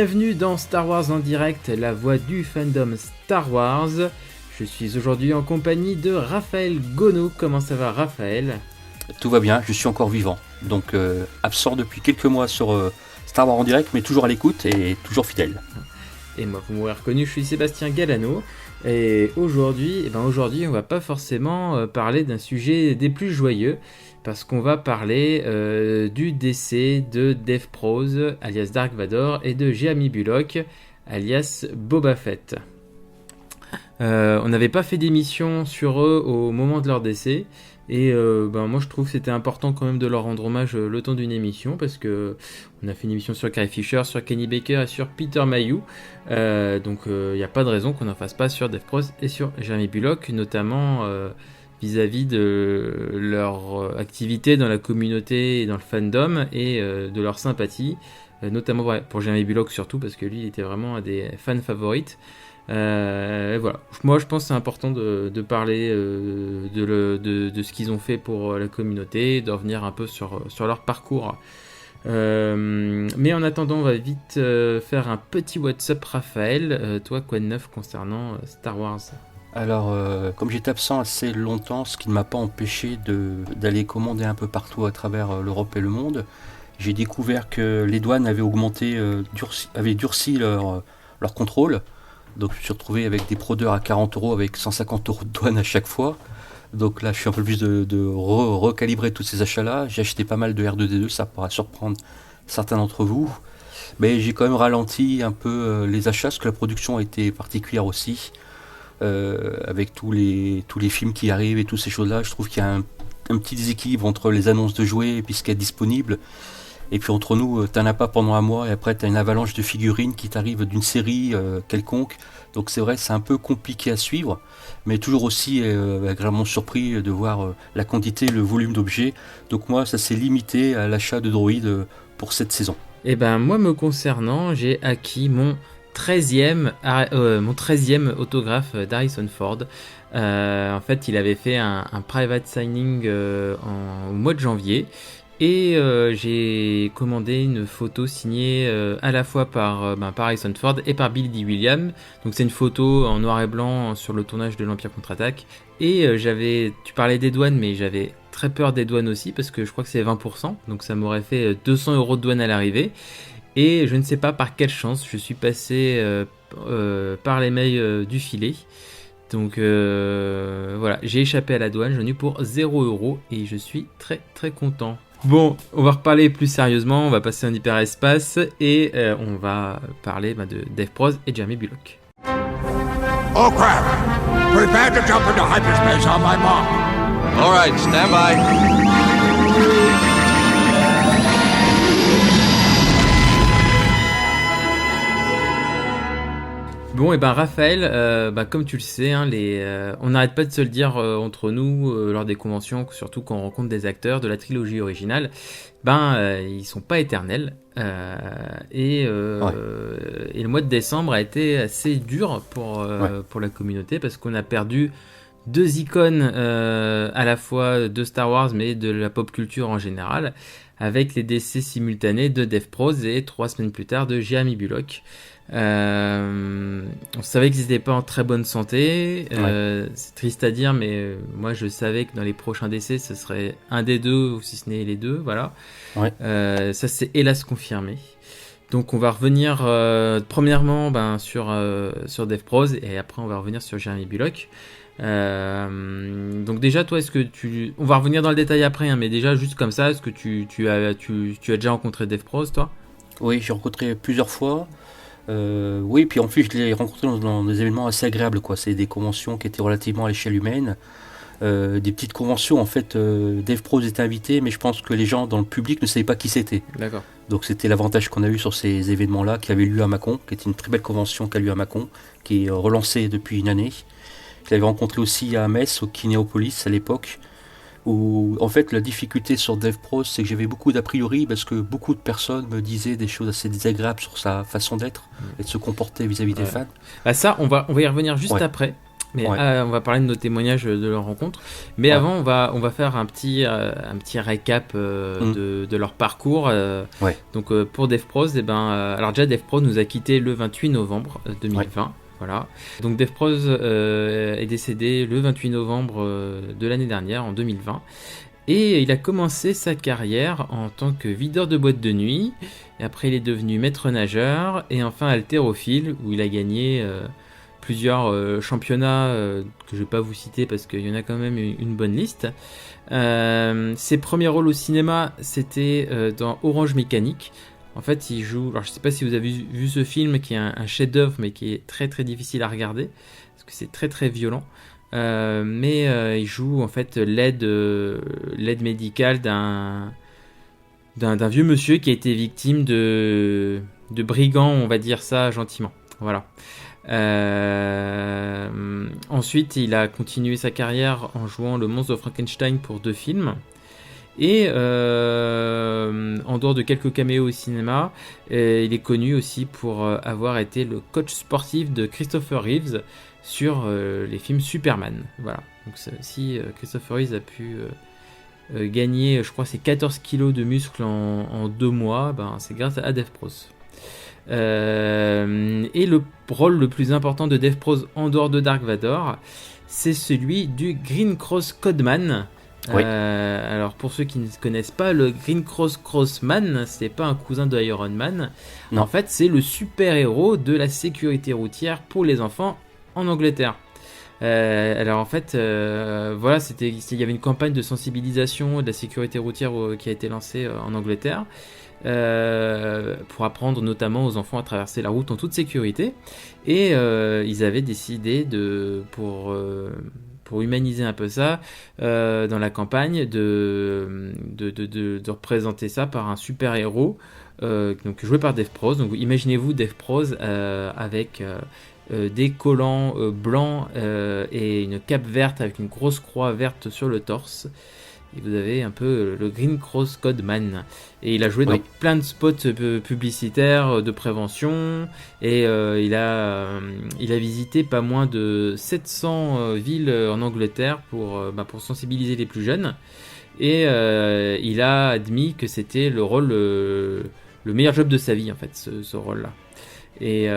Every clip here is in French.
Bienvenue dans Star Wars en direct, la voix du fandom Star Wars. Je suis aujourd'hui en compagnie de Raphaël Gonneau. Comment ça va, Raphaël ? Tout va bien, je suis encore vivant. Donc absent depuis quelques mois sur Star Wars en direct, mais toujours à l'écoute et toujours fidèle. Et moi, vous m'aurez reconnu, je suis Sébastien Galano. Et aujourd'hui, on va pas forcément parler d'un sujet des plus joyeux, parce qu'on va parler du décès de Dave Prose, alias Dark Vador, et de Jeremy Bulloch, alias Boba Fett. On n'avait pas fait d'émission sur eux au moment de leur décès, et moi je trouve que c'était important quand même de leur rendre hommage le temps d'une émission, parce que on a fait une émission sur Carrie Fisher, sur Kenny Baker et sur Peter Mayhew, donc il n'y a pas de raison qu'on n'en fasse pas sur Dave Prose et sur Jeremy Bulloch, notamment vis-à-vis de leur activité dans la communauté et dans le fandom, et de leur sympathie, notamment pour Jeremy Bulloch surtout, parce que lui il était vraiment un des fans favorites. Voilà. Moi je pense que c'est important de parler de ce qu'ils ont fait pour la communauté, de revenir un peu sur leur parcours. Mais en attendant, on va vite faire un petit WhatsApp. Raphaël, toi, quoi de neuf concernant Star Wars ? Alors, comme j'étais absent assez longtemps, ce qui ne m'a pas empêché d'aller commander un peu partout à travers l'Europe et le monde, j'ai découvert que les douanes avaient avaient durci leur contrôle. Donc je me suis retrouvé avec des prodeurs à 40€ avec 150€ de douane à chaque fois. Donc là je suis un peu plus de recalibrer tous ces achats-là. J'ai acheté pas mal de R2D2, ça pourra surprendre certains d'entre vous. Mais j'ai quand même ralenti un peu les achats, parce que la production a été particulière aussi. Avec tous les films qui arrivent et toutes ces choses-là, je trouve qu'il y a un petit déséquilibre entre les annonces de jouets et puis ce qui est disponible. Et puis entre nous, t'en as pas pendant un mois et après t'as une avalanche de figurines qui t'arrive d'une série quelconque. Donc c'est vrai, c'est un peu compliqué à suivre, mais toujours aussi agréablement surpris de voir la quantité, le volume d'objets. Donc moi, ça s'est limité à l'achat de droïdes pour cette saison. Et moi me concernant, j'ai acquis mon 13e autographe d'Harrison Ford. En fait, il avait fait un private signing au mois de janvier. Et j'ai commandé une photo signée à la fois par Harrison Ford et par Billy Dee Williams. Donc c'est une photo en noir et blanc sur le tournage de l'Empire contre-attaque. Et tu parlais des douanes, mais j'avais très peur des douanes aussi, parce que je crois que c'est 20%. Donc ça m'aurait fait 200€ de douane à l'arrivée. Et je ne sais pas par quelle chance, je suis passé par les mailles du filet. Donc voilà, j'ai échappé à la douane, j'en ai eu pour 0€ et je suis très très content. Bon, on va reparler plus sérieusement, on va passer en hyperespace et on va parler de Dave Prose et Jeremy Bulloch. Oh crap! Prepare to jump into hyperspace on my mark. All right, stand by. Bon, et Raphaël, comme tu le sais, on n'arrête pas de se le dire entre nous lors des conventions, surtout quand on rencontre des acteurs de la trilogie originale, ils sont pas éternels. Et le mois de décembre a été assez dur pour la communauté, parce qu'on a perdu deux icônes à la fois de Star Wars mais de la pop culture en général, avec les décès simultanés de Dave Prose et 3 semaines plus tard de Jeremy Bulloch. On savait qu'ils n'étaient pas en très bonne santé, c'est triste à dire, mais moi je savais que dans les prochains décès ce serait un des deux, ou si ce n'est les deux, voilà. Ça c'est hélas confirmé. Donc on va revenir premièrement sur Dave Prose, et après on va revenir sur Jeremy Bulloch. Donc déjà toi, on va revenir dans le détail après, mais déjà juste comme ça, est-ce que tu as déjà rencontré Dave Prose, toi ? Oui, j'ai rencontré plusieurs fois. Oui, puis en plus je l'ai rencontré dans des événements assez agréables, quoi. C'est des conventions qui étaient relativement à l'échelle humaine, des petites conventions en fait. Dave Prose était invité, mais je pense que les gens dans le public ne savaient pas qui c'était. D'accord. Donc c'était l'avantage qu'on a eu sur ces événements-là, qui avaient lieu à Mâcon, qui était une très belle convention qui a lieu à Mâcon, qui est relancée depuis une année. Je l'avais rencontré aussi à Metz, au Kinéopolis à l'époque, où en fait la difficulté sur Dave Prose, c'est que j'avais beaucoup d'a priori, parce que beaucoup de personnes me disaient des choses assez désagréables sur sa façon d'être et de se comporter vis-à-vis des fans. Ça, on va y revenir juste après. Mais Ouais. on va parler de nos témoignages de leur rencontre. Mais Ouais. avant, on va faire un petit récap de leur parcours. Ouais. Donc pour DevPros, alors déjà DevPros nous a quitté le 28 novembre 2020. Voilà. Donc DevPros est décédé le 28 novembre de l'année dernière, en 2020. Et il a commencé sa carrière en tant que videur de boîte de nuit. Et après, il est devenu maître nageur. Et enfin haltérophile, où il a gagné plusieurs championnats que je ne vais pas vous citer parce qu'il y en a quand même une bonne liste. Ses premiers rôles au cinéma, c'était dans Orange Mécanique. En fait, il joue... Alors, je ne sais pas si vous avez vu ce film, qui est un chef-d'œuvre, mais qui est très très difficile à regarder, parce que c'est très très violent. Mais il joue en fait l'aide médicale d'un vieux monsieur qui a été victime de brigands, on va dire ça gentiment. Voilà. Ensuite, il a continué sa carrière en jouant le monstre de Frankenstein pour 2 films. Et en dehors de quelques caméos au cinéma, il est connu aussi pour avoir été le coach sportif de Christopher Reeves sur les films Superman. Voilà. Donc si Christopher Reeves a pu gagner, je crois, ses 14 kilos de muscles en 2 mois, c'est grâce à DevPros. Et le rôle le plus important de DevPros en dehors de Dark Vador, c'est celui du Green Cross Codeman. Oui. Alors pour ceux qui ne connaissent pas, le Green Cross Crossman, c'est pas un cousin de Iron Man. Non. En fait, c'est le super-héros de la sécurité routière pour les enfants en Angleterre. Alors en fait, voilà, il y avait une campagne de sensibilisation de la sécurité routière qui a été lancée en Angleterre. Pour apprendre notamment aux enfants à traverser la route en toute sécurité, et ils avaient décidé pour humaniser un peu ça dans la campagne de représenter ça par un super héros donc joué par DevPros. Donc imaginez-vous DevPros avec des collants blancs et une cape verte avec une grosse croix verte sur le torse. Et vous avez un peu le Green Cross Codeman. Et il a joué dans plein de spots publicitaires de prévention. Et il a visité pas moins de 700 villes en Angleterre pour sensibiliser les plus jeunes. Et il a admis que c'était le meilleur job de sa vie, en fait, ce rôle-là. Et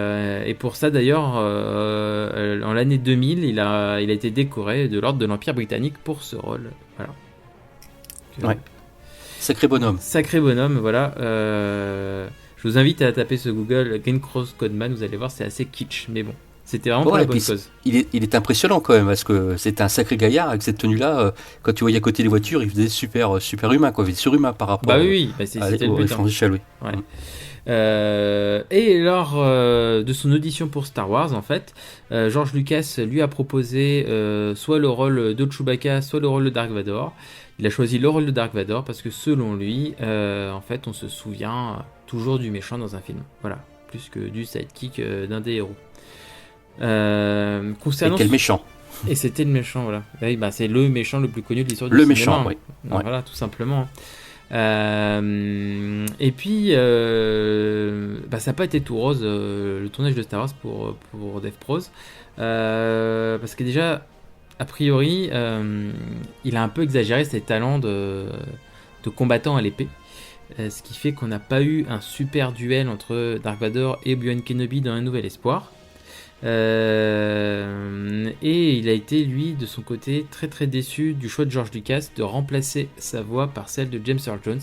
pour ça, d'ailleurs, en l'année 2000, il a été décoré de l'ordre de l'Empire britannique pour ce rôle. Voilà. Ouais. Sacré bonhomme. Sacré bonhomme, voilà. Je vous invite à taper ce Google Green Cross Codeman, vous allez voir, c'est assez kitsch, mais bon, c'était vraiment pour la bonne cause. Il est impressionnant quand même, parce que c'est un sacré gaillard avec cette tenue-là. Quand tu voyais à côté les voitures, il faisait super humain, quoi. Il faisait surhumain par rapport c'était le but. Jean-Michel, oui. Ouais. Et lors de son audition pour Star Wars, en fait, George Lucas lui a proposé soit le rôle de Chewbacca, soit le rôle de Dark Vador. Il a choisi le rôle de Dark Vador parce que selon lui, en fait, on se souvient toujours du méchant dans un film. Voilà, plus que du sidekick d'un des héros. Et quel méchant. Et c'était le méchant, voilà. Oui, c'est le méchant le plus connu de l'histoire du cinéma. Le méchant, oui. Voilà, tout simplement. Et puis, ça n'a pas été tout rose le tournage de Star Wars pour DevPros. Parce que déjà, a priori, il a un peu exagéré ses talents de combattant à l'épée. Ce qui fait qu'on n'a pas eu un super duel entre Dark Vador et Obi-Wan Kenobi dans Un Nouvel Espoir. Et il a été, lui, de son côté, très très déçu du choix de George Lucas de remplacer sa voix par celle de James Earl Jones.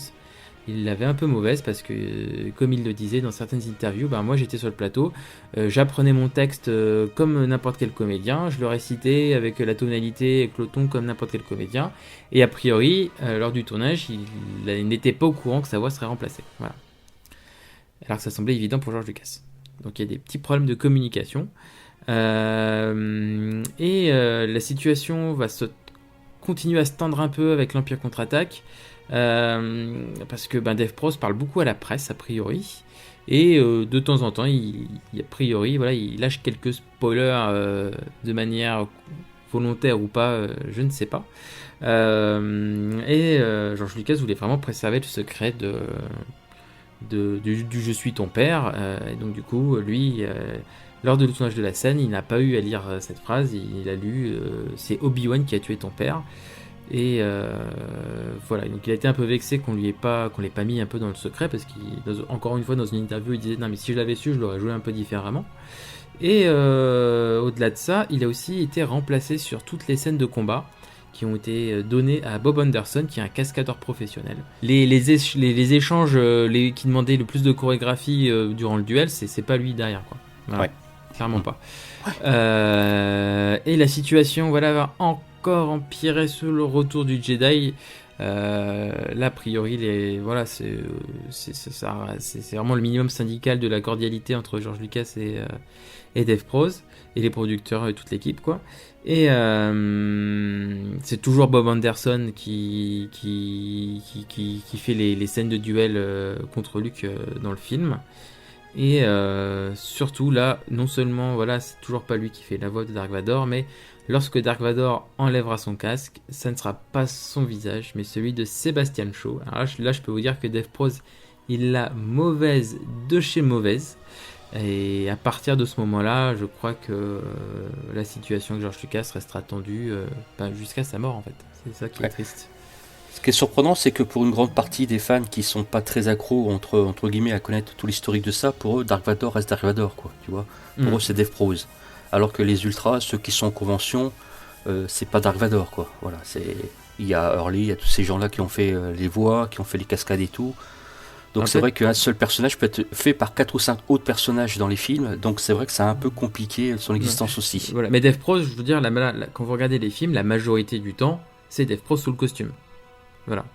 Il l'avait un peu mauvaise parce que, comme il le disait dans certaines interviews, moi j'étais sur le plateau, j'apprenais mon texte comme n'importe quel comédien, je le récitais avec la tonalité et le ton comme n'importe quel comédien, et a priori, lors du tournage, il n'était pas au courant que sa voix serait remplacée. Voilà. Alors que ça semblait évident pour George Lucas. Donc il y a des petits problèmes de communication. La situation va continuer à se tendre un peu avec l'Empire contre-attaque. Parce que DevPros parle beaucoup à la presse a priori, et de temps en temps il lâche quelques spoilers de manière volontaire ou pas, je ne sais pas. George Lucas voulait vraiment préserver le secret du Je suis ton père, et donc du coup lui lors de le tournage de la scène, il n'a pas eu à lire cette phrase, il a lu c'est Obi-Wan qui a tué ton père. Et voilà, donc il a été un peu vexé qu'on l'ait pas mis un peu dans le secret, parce qu'encore une fois dans une interview il disait non mais si je l'avais su je l'aurais joué un peu différemment. Et au-delà de ça, il a aussi été remplacé sur toutes les scènes de combat qui ont été données à Bob Anderson, qui est un cascadeur professionnel. Les échanges qui demandaient le plus de chorégraphie durant le duel, c'est pas lui derrière, quoi. Voilà. Ouais. Clairement pas. Ouais. Et la situation, voilà, va encore empirer sur le retour du Jedi. Là, a priori, voilà, c'est vraiment le minimum syndical de la cordialité entre George Lucas et Dave Prose et les producteurs et toute l'équipe, quoi. Et c'est toujours Bob Anderson qui fait les scènes de duel contre Luke dans le film. Et surtout là, non seulement voilà, c'est toujours pas lui qui fait la voix de Dark Vador, mais lorsque Dark Vador enlèvera son casque, ça ne sera pas son visage, mais celui de Sebastian Shaw. Alors là, je peux vous dire que Dave Prose, il l'a mauvaise de chez mauvaise. Et à partir de ce moment-là, je crois que la situation de George Lucas restera tendue jusqu'à sa mort, en fait. C'est ça qui est triste. Ce qui est surprenant, c'est que pour une grande partie des fans qui sont pas très accros entre guillemets à connaître tout l'historique de ça, pour eux Dark Vador reste Dark Vador, quoi, tu vois. Pour eux c'est Dave Prose. Alors que les ultras, ceux qui sont en convention, c'est pas Dark Vador, quoi. Voilà, il y a Hurley, il y a tous ces gens-là qui ont fait les voix, qui ont fait les cascades et tout. Donc c'est vrai qu'un seul personnage peut être fait par 4 ou 5 autres personnages dans les films, donc c'est vrai que c'est un peu compliqué son existence aussi. Voilà. Mais Dave Prose, je veux dire, quand vous regardez les films, la majorité du temps, c'est Dave Prose sous le costume. Voilà.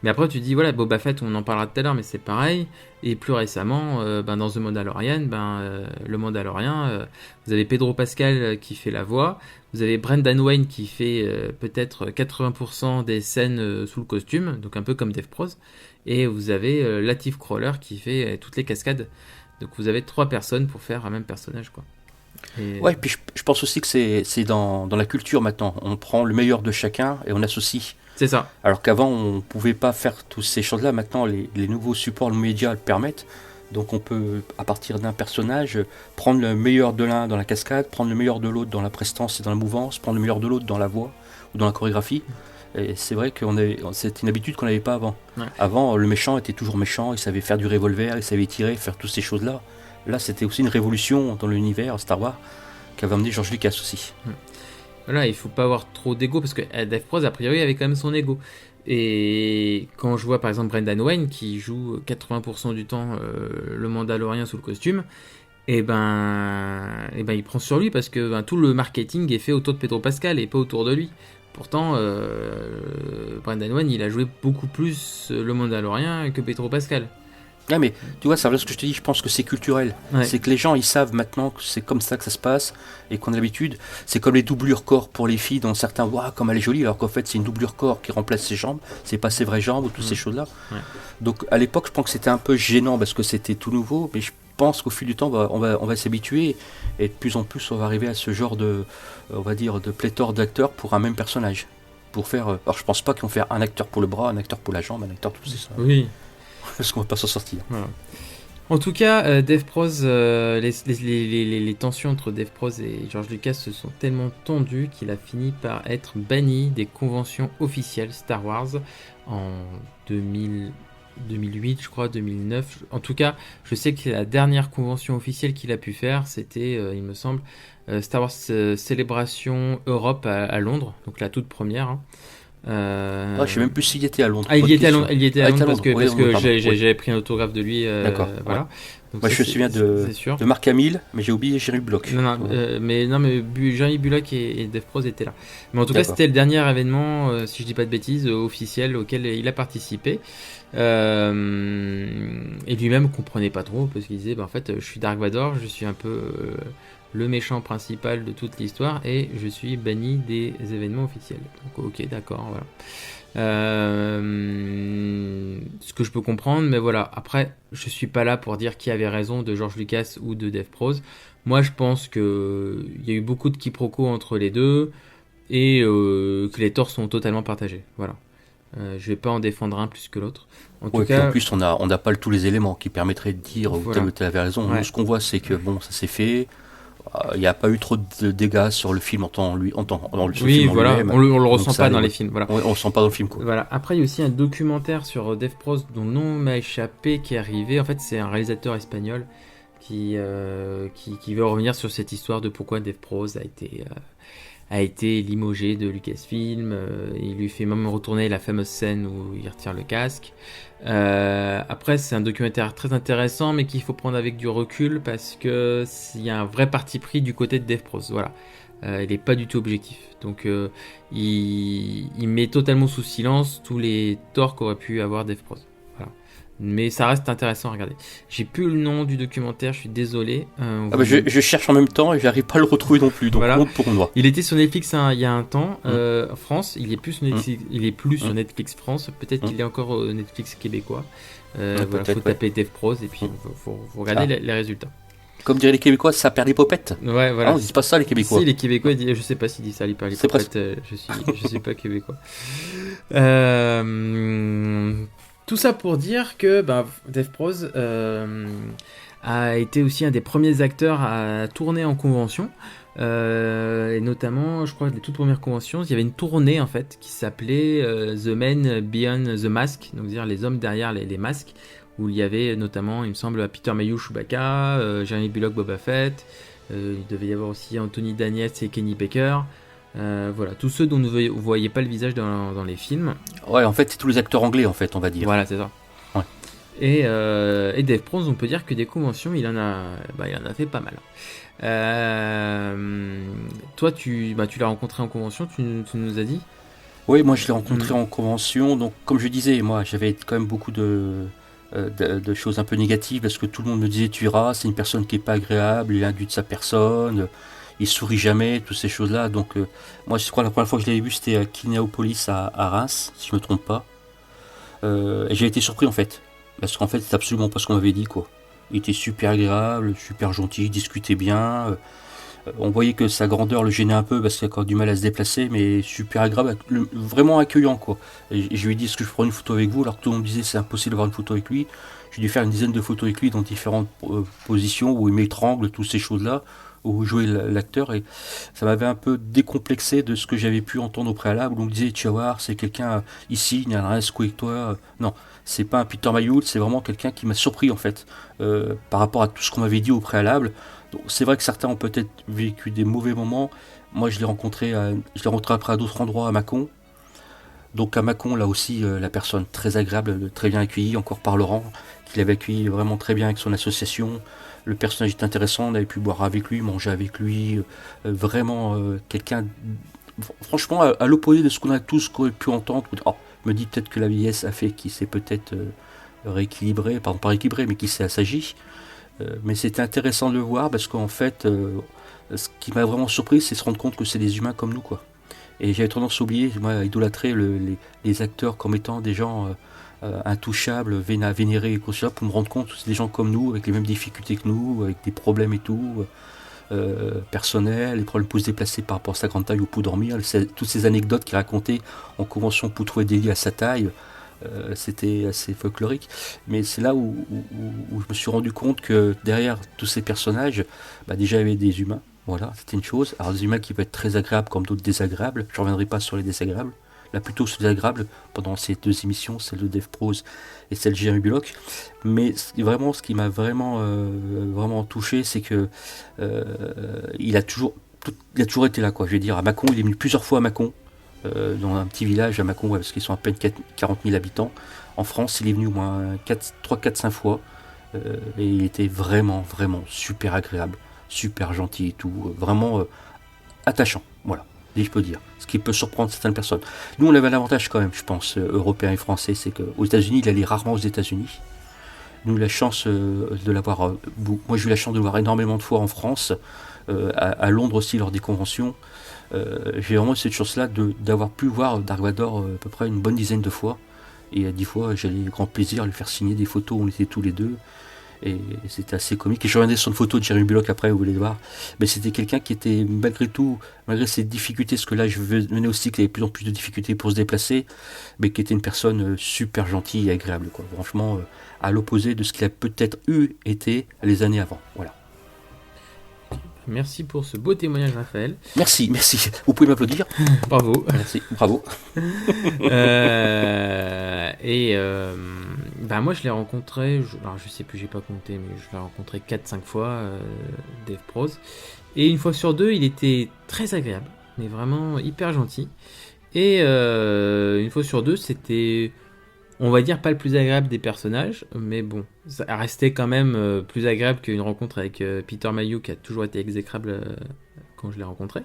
Mais après tu dis voilà, Boba Fett, on en parlera tout à l'heure, mais c'est pareil. Et plus récemment, dans The Mandalorian, le Mandalorian, vous avez Pedro Pascal qui fait la voix, vous avez Brendan Wayne qui fait peut-être 80% des scènes sous le costume, donc un peu comme Dave Prose, et vous avez Latif Crawler qui fait toutes les cascades. Donc vous avez 3 personnes pour faire un même personnage, quoi. Et... Ouais, puis je pense aussi que c'est dans la culture maintenant. On prend le meilleur de chacun et on associe. C'est ça. Alors qu'avant, on ne pouvait pas faire toutes ces choses-là. Maintenant, les nouveaux supports, les médias le permettent. Donc on peut, à partir d'un personnage, prendre le meilleur de l'un dans la cascade, prendre le meilleur de l'autre dans la prestance et dans la mouvance, prendre le meilleur de l'autre dans la voix ou dans la chorégraphie. Et c'est vrai que c'est une habitude qu'on n'avait pas avant. Ouais. Avant, le méchant était toujours méchant, il savait faire du revolver, il savait tirer, faire toutes ces choses-là. Là, c'était aussi une révolution dans l'univers Star Wars qu'avait amené George Lucas aussi. Voilà, il faut pas avoir trop d'ego, parce que Dave Prose, a priori, avait quand même son ego. Et quand je vois par exemple Brendan Wayne qui joue 80% du temps le Mandalorien sous le costume, et ben il prend sur lui, parce que tout le marketing est fait autour de Pedro Pascal et pas autour de lui. Pourtant, Brendan Wayne, il a joué beaucoup plus le Mandalorien que Pedro Pascal. Ah mais tu vois, ça veut dire ce que je te dis, je pense que c'est culturel. Ouais. C'est que les gens, ils savent maintenant que c'est comme ça que ça se passe et qu'on a l'habitude. C'est comme les doublures corps pour les filles, dans certains voient comme elle est jolie, alors qu'en fait c'est une doublure corps qui remplace ses jambes, c'est pas ses vraies jambes ou toutes ces choses-là. Ouais. Donc à l'époque, je pense que c'était un peu gênant parce que c'était tout nouveau, mais je pense qu'au fil du temps, on va s'habituer et de plus en plus on va arriver à ce genre de, on va dire, de pléthore d'acteurs pour un même personnage. Pour faire, alors je pense pas qu'ils vont faire un acteur pour le bras, un acteur pour la jambe, un acteur pour tout ça. Oui. Parce qu'on va pas s'en sortir. Voilà. En tout cas, Dave Prose, les tensions entre Dave Prose et George Lucas se sont tellement tendues qu'il a fini par être banni des conventions officielles Star Wars en 2008, je crois, 2009. En tout cas, je sais que la dernière convention officielle qu'il a pu faire, c'était, il me semble, Star Wars Célébration Europe à Londres, donc la toute première. Hein. Je sais même plus s'il était à Londres. Il y était à Londres, parce que j'avais pris un autographe de lui. D'accord. Voilà. Donc moi, je me souviens de Mark Hamill, mais j'ai oublié Jerry Bullock. Mais Jerry Bullock et Dave Prose étaient là. Mais en tout cas, c'était le dernier événement, si je dis pas de bêtises, officiel auquel il a participé. Et lui-même comprenait pas trop, parce qu'il disait en fait, je suis Dark Vador, je suis un peu le méchant principal de toute l'histoire et je suis banni des événements officiels. Donc ok, d'accord, voilà. Ce que je peux comprendre, mais voilà, après je suis pas là pour dire qui avait raison, de George Lucas ou de Dave Prose. Moi je pense que il y a eu beaucoup de quiproquos entre les deux et que les torts sont totalement partagés, voilà. Je vais pas en défendre un plus que l'autre. En tout cas, en plus on n'a pas tous les éléments qui permettraient de dire tel ou tel avait raison. Ouais. Nous, ce qu'on voit, c'est que bon, ça s'est fait. Il n'y a pas eu trop de dégâts sur le film dans le Oui, film en voilà, lui-même. on le Donc ressent ça pas dans allait, les ouais. films, voilà. On le sent pas dans le film, quoi. Voilà. Après, il y a aussi un documentaire sur Dev Pros dont le nom m'a échappé qui est arrivé. En fait, c'est un réalisateur espagnol qui veut revenir sur cette histoire de pourquoi Dev Pros a été limogé de Lucasfilm. Il lui fait même retourner la fameuse scène où il retire le casque. Après, c'est un documentaire très intéressant, mais qu'il faut prendre avec du recul parce que il y a un vrai parti pris du côté de Dev Pros. Voilà. Il n'est pas du tout objectif. Donc, il met totalement sous silence tous les torts qu'aurait pu avoir Dev Pros. Voilà. Mais ça reste intéressant à regarder. J'ai plus le nom du documentaire, je suis désolé. Je cherche en même temps et j'arrive pas à le retrouver non plus, donc Voilà. honte pour moi. Il était sur Netflix il y a un temps. En France, il est plus sur Netflix, il est plus sur Netflix France. Peut-être qu'il est encore au Netflix québécois. Voilà, faut taper Dev Pros et puis faut regarder les résultats. Comme diraient les Québécois, ça perd les popettes. Ouais, voilà. Ah, on dit pas ça, les Québécois. Si, les Québécois, je sais pas s'ils disent ça, les C'est popettes, je suis pas québécois. Tout ça pour dire que Dev Pros a été aussi un des premiers acteurs à tourner en convention. Et notamment, je crois que les toutes premières conventions, il y avait une tournée en fait qui s'appelait The Men Beyond the Mask, donc dire les hommes derrière les masques, où il y avait notamment, il me semble, Peter Mayhew, Chewbacca, Jeremy Bulloch, Boba Fett, il devait y avoir aussi Anthony Daniels et Kenny Baker. Voilà, tous ceux dont vous voyez pas le visage dans les films. Ouais, en fait, c'est tous les acteurs anglais, en fait, on va dire. Voilà, c'est ça. Ouais. Et Dev Pros, on peut dire que des conventions, il en a fait pas mal. Toi, tu l'as rencontré en convention, tu nous as dit. Oui, moi je l'ai rencontré en convention, donc comme je disais, moi j'avais quand même beaucoup de choses un peu négatives parce que tout le monde me disait tu iras, c'est une personne qui est pas agréable, il est imbu de sa personne, il sourit jamais, toutes ces choses-là. Donc moi je crois que la première fois que je l'avais vu c'était à Kinéopolis à Reims, si je me trompe pas. Et j'ai été surpris en fait, parce qu'en fait c'est absolument pas ce qu'on m'avait dit quoi. Il était super agréable, super gentil, il discutait bien. On voyait que sa grandeur le gênait un peu parce qu'il a encore du mal à se déplacer, mais super agréable, vraiment accueillant quoi. Et je lui ai dit est-ce que je prends une photo avec vous, alors que tout le monde me disait c'est impossible d'avoir une photo avec lui. J'ai dû faire une dizaine de photos avec lui dans différentes positions où il m'étrangle, toutes ces choses-là, où jouait l'acteur, et ça m'avait un peu décomplexé de ce que j'avais pu entendre au préalable, où on me disait tu vas voir, c'est quelqu'un ici, il n'y a rien à secouer avec toi. Non, c'est pas un Peter Mayhew, c'est vraiment quelqu'un qui m'a surpris en fait, par rapport à tout ce qu'on m'avait dit au préalable. Donc, c'est vrai que certains ont peut-être vécu des mauvais moments. Moi, je l'ai rencontré après à d'autres endroits à Mâcon. Donc à Mâcon, là aussi, la personne très agréable, très bien accueillie, encore par Laurent, qui l'avait accueilli vraiment très bien avec son association. Le personnage est intéressant, on avait pu boire avec lui, manger avec lui. Vraiment quelqu'un, franchement, à l'opposé de ce qu'on a tous pu entendre. Oh, me dit peut-être que la vieillesse a fait qu'il s'est peut-être rééquilibré, pardon, pas rééquilibré, mais qu'il s'est assagi. Mais c'était intéressant de le voir parce qu'en fait, ce qui m'a vraiment surpris, c'est se rendre compte que c'est des humains comme nous, quoi. Et j'avais tendance à oublier, moi, à idolâtrer les acteurs comme étant des gens intouchables, vénérés et tout ça, pour me rendre compte que c'est des gens comme nous, avec les mêmes difficultés que nous, avec des problèmes et tout, personnels, les problèmes pour se déplacer par rapport à sa grande taille ou pour dormir, toutes ces anecdotes qu'il racontait en convention pour trouver des lits à sa taille. C'était assez folklorique, mais c'est là où je me suis rendu compte que derrière tous ces personnages, déjà il y avait des humains, voilà, c'était une chose. Alors des humains qui peuvent être très agréables comme d'autres désagréables, je ne reviendrai pas sur les désagréables, là plutôt sur les agréables pendant ces deux émissions, celle de Dev Pros et celle de Jeremy Bulloch, mais vraiment ce qui m'a vraiment touché, c'est que il a toujours été là, quoi. Je veux dire, à Mâcon, il est venu plusieurs fois à Mâcon, dans un petit village à Mâcon, parce qu'ils sont à peine 40 000 habitants. En France, il est venu au moins 3, 4, 5 fois, et il était vraiment super agréable, super gentil et tout, vraiment attachant, voilà, si je peux dire, ce qui peut surprendre certaines personnes. Nous, on avait un avantage quand même, je pense, européens et français, c'est qu'aux États-Unis, il allait rarement aux États-Unis. Nous, la chance de l'avoir, moi j'ai eu la chance de le voir énormément de fois en France, à Londres aussi lors des conventions. J'ai vraiment cette chance-là d'avoir pu voir Dark Vador à peu près une bonne dizaine de fois. Et à 10 fois, j'avais grand plaisir à lui faire signer des photos où on était tous les deux. Et c'était assez comique. Et je reviendrai sur une photo de Jeremy Bulloch après, vous voulez le voir. Mais c'était quelqu'un qui était, malgré tout, malgré ses difficultés, parce que là, je venais aussi qu'il avait de plus en plus de difficultés pour se déplacer, mais qui était une personne super gentille et agréable, quoi. Franchement, à l'opposé de ce qu'il a peut-être été les années avant. Voilà. Merci pour ce beau témoignage, Raphaël. Merci. Vous pouvez m'applaudir. Bravo. Merci, bravo. Moi, je l'ai rencontré, je sais plus, j'ai pas compté, mais je l'ai rencontré 4-5 fois, Dave Pros. Et une fois sur deux, il était très agréable, mais vraiment hyper gentil. Et une fois sur deux, c'était, on va dire, pas le plus agréable des personnages, mais bon, ça restait quand même plus agréable qu'une rencontre avec Peter Mayhew, qui a toujours été exécrable quand je l'ai rencontré.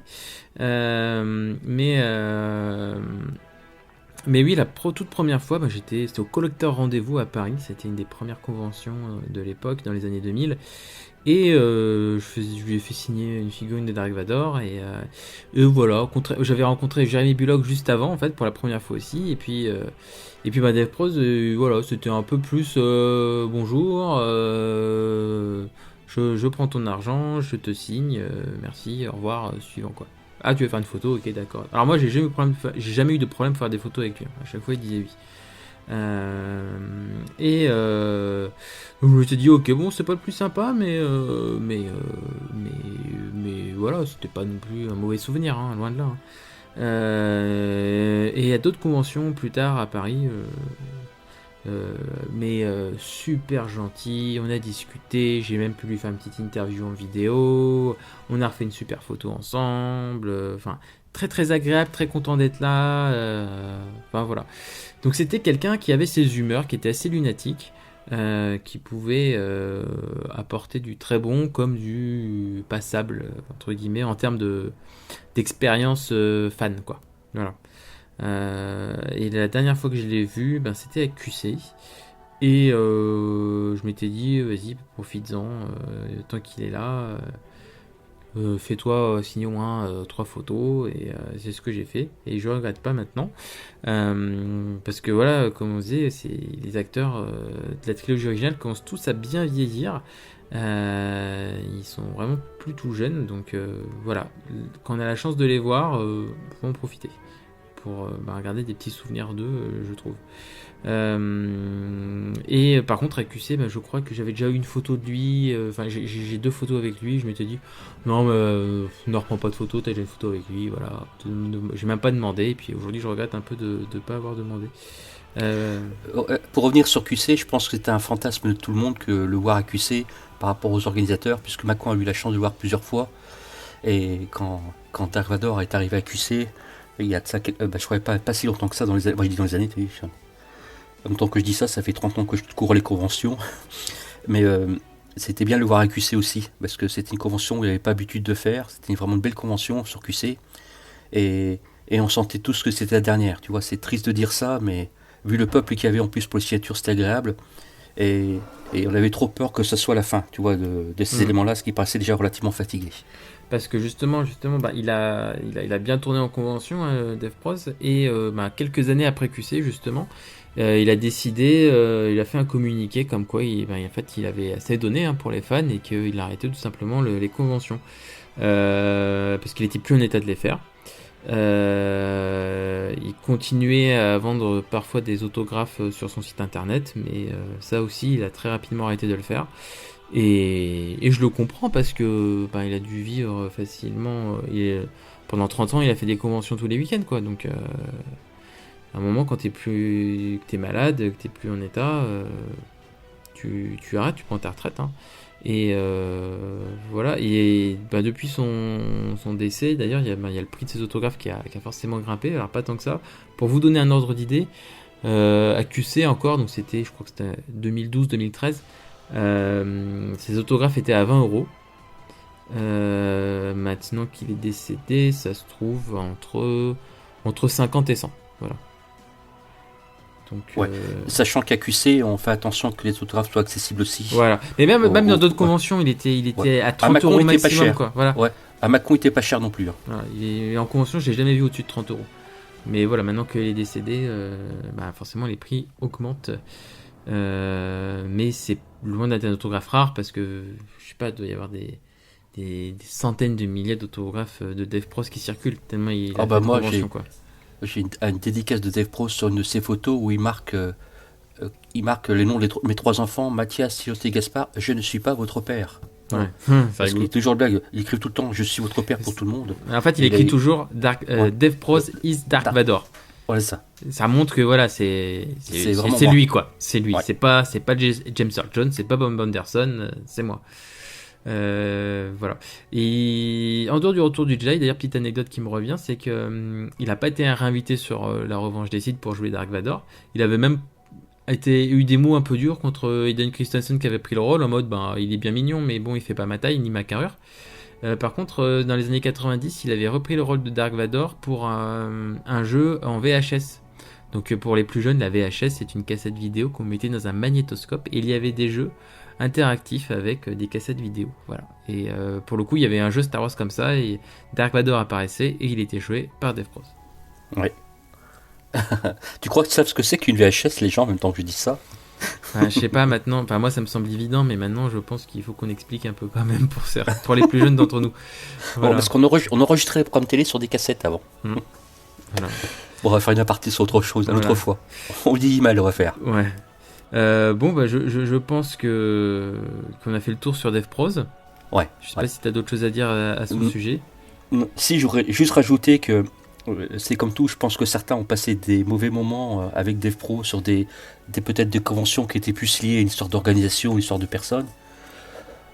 Mais oui, toute première fois, c'était au Collector Rendez-vous à Paris. C'était une des premières conventions de l'époque, dans les années 2000. Et je lui ai fait signer une figurine de Dark Vador. Et voilà, j'avais rencontré Jeremy Bullock juste avant, en fait, pour la première fois aussi. Et puis Dave Prose, voilà, c'était un peu plus bonjour, je prends ton argent, je te signe, merci, au revoir, suivant quoi. Ah, tu veux faire une photo, ok, d'accord. Alors moi, j'ai jamais eu de problème pour faire des photos avec lui. À chaque fois, il disait oui. Donc je me suis dit, ok, bon, c'est pas le plus sympa, mais voilà, c'était pas non plus un mauvais souvenir, hein, loin de là. Et il y a d'autres conventions plus tard à Paris. Super gentil, on a discuté, j'ai même pu lui faire une petite interview en vidéo, on a refait une super photo ensemble, très très agréable, très content d'être là, voilà. Donc c'était quelqu'un qui avait ses humeurs, qui était assez lunatique, qui pouvait apporter du très bon comme du passable, entre guillemets, en termes d'expérience fan, quoi. Voilà. Et la dernière fois que je l'ai vu, c'était avec QC. Et je m'étais dit, vas-y, profites-en, tant qu'il est là, fais-toi signer au moins 3 photos. Et c'est ce que j'ai fait. Et je regrette pas maintenant. Parce que voilà, comme on disait, les acteurs de la trilogie originale commencent tous à bien vieillir. Ils sont vraiment plus tout jeunes. Donc voilà, quand on a la chance de les voir, faut en profiter. Pour regarder des petits souvenirs d'eux, je trouve. Et par contre, avec QC, je crois que j'avais déjà eu une photo de lui. J'ai 2 photos avec lui. Je m'étais dit, non, mais ne reprends pas de photo, t'as déjà une photo avec lui. Voilà. J'ai même pas demandé. Et puis aujourd'hui, je regrette un peu de ne pas avoir demandé. Pour revenir sur QC, je pense que c'était un fantasme de tout le monde que le voir à QC par rapport aux organisateurs, puisque Macron a eu la chance de le voir plusieurs fois. Et quand Dark Vador est arrivé à QC, il y a de ça, je crois pas si longtemps que ça, dans les années, dans les années, en même temps que je dis ça, ça fait 30 ans que je cours les conventions, mais c'était bien de le voir à QC aussi, parce que c'était une convention où il n'y avait pas l'habitude de faire, c'était vraiment une belle convention sur QC, et on sentait tous que c'était la dernière, tu vois, c'est triste de dire ça, mais vu le peuple qu'il y avait en plus pour les signatures, c'était agréable, et on avait trop peur que ce soit la fin, tu vois, de ces éléments-là, ce qui paraissait déjà relativement fatigué. Parce que justement, il a bien tourné en convention, Dave Pros, et quelques années après QC, justement, il a décidé, il a fait un communiqué comme quoi en fait, il avait assez donné pour les fans et qu'il arrêtait tout simplement les conventions. Parce qu'il était plus en état de les faire. Il continuait à vendre parfois des autographes sur son site internet, mais ça aussi, il a très rapidement arrêté de le faire. Et je le comprends parce que il a dû vivre facilement. Pendant 30 ans, il a fait des conventions tous les week-ends, quoi. Donc, à un moment, quand que t'es malade, que t'es plus en état, tu arrêtes, tu prends ta retraite. Hein. Et voilà. Et depuis son décès, d'ailleurs, il y a le prix de ses autographes qui a forcément grimpé. Alors, pas tant que ça. Pour vous donner un ordre d'idée, à QC encore, donc je crois que c'était 2012-2013. Ses autographes étaient à 20€. Maintenant qu'il est décédé, ça se trouve entre 50 et 100. Voilà. Donc, sachant qu'à QC, on fait attention que les autographes soient accessibles aussi. Voilà. Mais même dans d'autres conventions, il était à 30€ maximum. Quoi. Voilà. Ouais. À Macron, il était pas cher non plus. Hein. Voilà. En convention, je l'ai jamais vu au-dessus de 30€. Mais voilà, maintenant qu'il est décédé, forcément les prix augmentent. Mais c'est loin d'être un autographe rare parce que je sais pas, il doit y avoir des centaines de milliers d'autographes de Dave Pros qui circulent tellement il a fait de convention, quoi. J'ai une dédicace de Dave Pros sur une de ses photos où il marque les noms de mes 3 enfants, Mathias, Timothée et Gaspard. Je ne suis pas votre père. Ouais. Parce C'est qu'il est toujours le blague. Il écrit tout le temps, je suis votre père pour tout le monde. En fait, il écrit toujours Dev Pros is Dark Vador. Voilà ça. Ça montre que voilà, c'est vraiment moi. lui quoi. C'est lui. Ouais. C'est pas James Earl Jones, c'est pas Bob Anderson, c'est moi. Voilà. Et en dehors du retour du Jedi, d'ailleurs, petite anecdote qui me revient, c'est que il a pas été réinvité sur La Revanche des Sith pour jouer Dark Vador. Il avait même eu des mots un peu durs contre Hayden Christensen qui avait pris le rôle en mode il est bien mignon mais bon il fait pas ma taille ni ma carrure. Par contre dans les années 90 il avait repris le rôle de Dark Vador pour un jeu en VHS. Donc pour les plus jeunes, la VHS c'est une cassette vidéo qu'on mettait dans un magnétoscope et il y avait des jeux interactifs avec des cassettes vidéo. Voilà. Et pour le coup il y avait un jeu Star Wars comme ça et Dark Vador apparaissait et il était joué par Dev Pros. Ouais. Tu crois que tu sais ce que c'est qu'une VHS, les gens, en même temps que je dis ça? Je sais pas maintenant, moi ça me semble évident, mais maintenant je pense qu'il faut qu'on explique un peu quand même pour les plus jeunes d'entre nous. Voilà. Bon, parce qu'on enregistrait les programmes télé sur des cassettes avant. Voilà. Bon, on va faire une aparté sur autre chose, une autre fois. On dit mal, on va faire. Ouais. Je pense qu'on a fait le tour sur Dev Pros. Ouais. Je sais pas si tu as d'autres choses à dire à ce sujet. Si, j'aurais juste rajouté que c'est comme tout, je pense que certains ont passé des mauvais moments avec Dev Pro sur peut-être des conventions qui étaient plus liées à une histoire d'organisation, une histoire de personnes.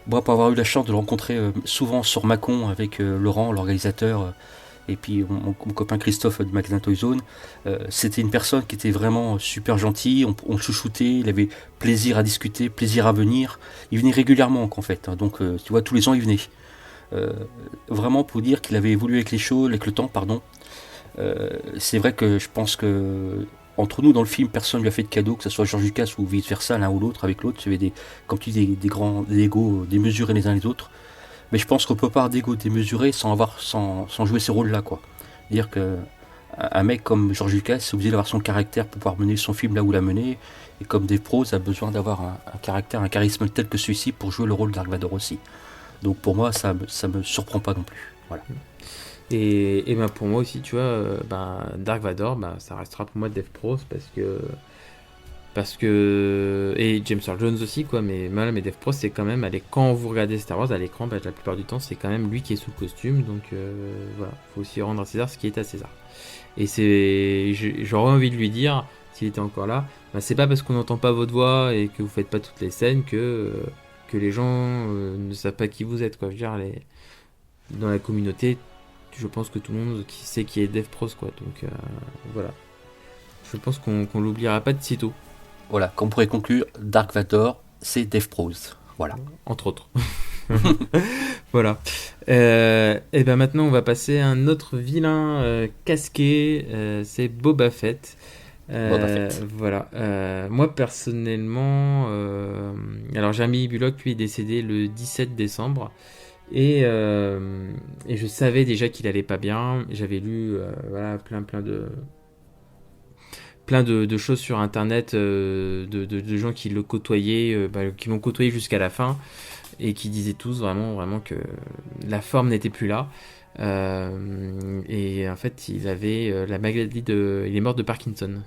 Moi, pour avoir eu la chance de le rencontrer souvent sur Mâcon avec Laurent, l'organisateur, et puis mon copain Christophe de Magasin Toy Zone, c'était une personne qui était vraiment super gentille, on le chouchoutait, il avait plaisir à discuter, plaisir à venir. Il venait régulièrement en fait, hein, donc tu vois, tous les ans il venait. Vraiment pour dire qu'il avait évolué avec les choses, avec le temps, pardon. C'est vrai que je pense que entre nous dans le film personne lui a fait de cadeau, que ce soit George Lucas ou vice versa, l'un ou l'autre avec l'autre. Il y avait comme tu dis, des grands égos démesurés les uns les autres, mais je pense qu'on peut pas avoir d'ego démesuré sans jouer ces rôles là quoi. Dire que un mec comme George Lucas est obligé d'avoir son caractère pour pouvoir mener son film là où l'a mené, et comme Dev Pros a besoin d'avoir un caractère, un charisme tel que celui-ci pour jouer le rôle de Dark Vador aussi. Donc pour moi ça me surprend pas non plus. Voilà. Et pour moi aussi, tu vois, Dark Vador, ça restera pour moi Dev Pros parce que et James Earl Jones aussi quoi, mais Dev Pros c'est quand même, quand vous regardez Star Wars à l'écran, la plupart du temps c'est quand même lui qui est sous le costume, donc voilà, faut aussi rendre à César ce qui est à César. Et j'aurais envie de lui dire, s'il était encore là, c'est pas parce qu'on n'entend pas votre voix et que vous faites pas toutes les scènes que les gens ne savent pas qui vous êtes quoi. Je veux dire, dans la communauté, je pense que tout le monde sait qui est Dev Pros quoi, donc voilà. Je pense qu'on l'oubliera pas de sitôt. Voilà, comme on pourrait conclure, Dark Vador, c'est Dev Pros. Voilà. Entre autres. Voilà. Et maintenant, on va passer à un autre vilain casqué. C'est Boba Fett. Voilà. Moi, personnellement, alors Jeremy Bulloch, lui, est décédé le 17 décembre. Et je savais déjà qu'il allait pas bien. J'avais lu plein de choses sur internet, de gens qui le côtoyaient, qui l'ont côtoyé jusqu'à la fin et qui disaient tous vraiment que la forme n'était plus là. Et en fait il avait la maladie il est mort de Parkinson,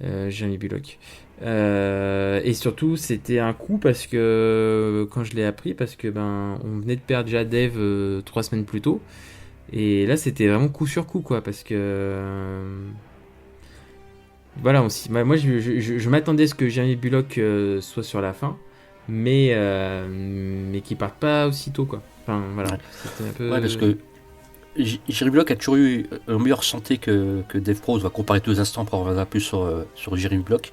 Jeremy Bulloch. Et surtout c'était un coup parce que quand je l'ai appris, parce que on venait de perdre déjà Dave 3 semaines plus tôt, et là c'était vraiment coup sur coup quoi, parce que voilà, moi je m'attendais à ce que Jeremy Bulloch soit sur la fin, mais qu'il parte pas aussitôt quoi. Enfin voilà, ouais. C'était un peu... Ouais, parce que Jeremy Bulloch a toujours eu une meilleure santé que Dev Pros. On va comparer 2 instants pour revenir un peu sur Jeremy Bulloch.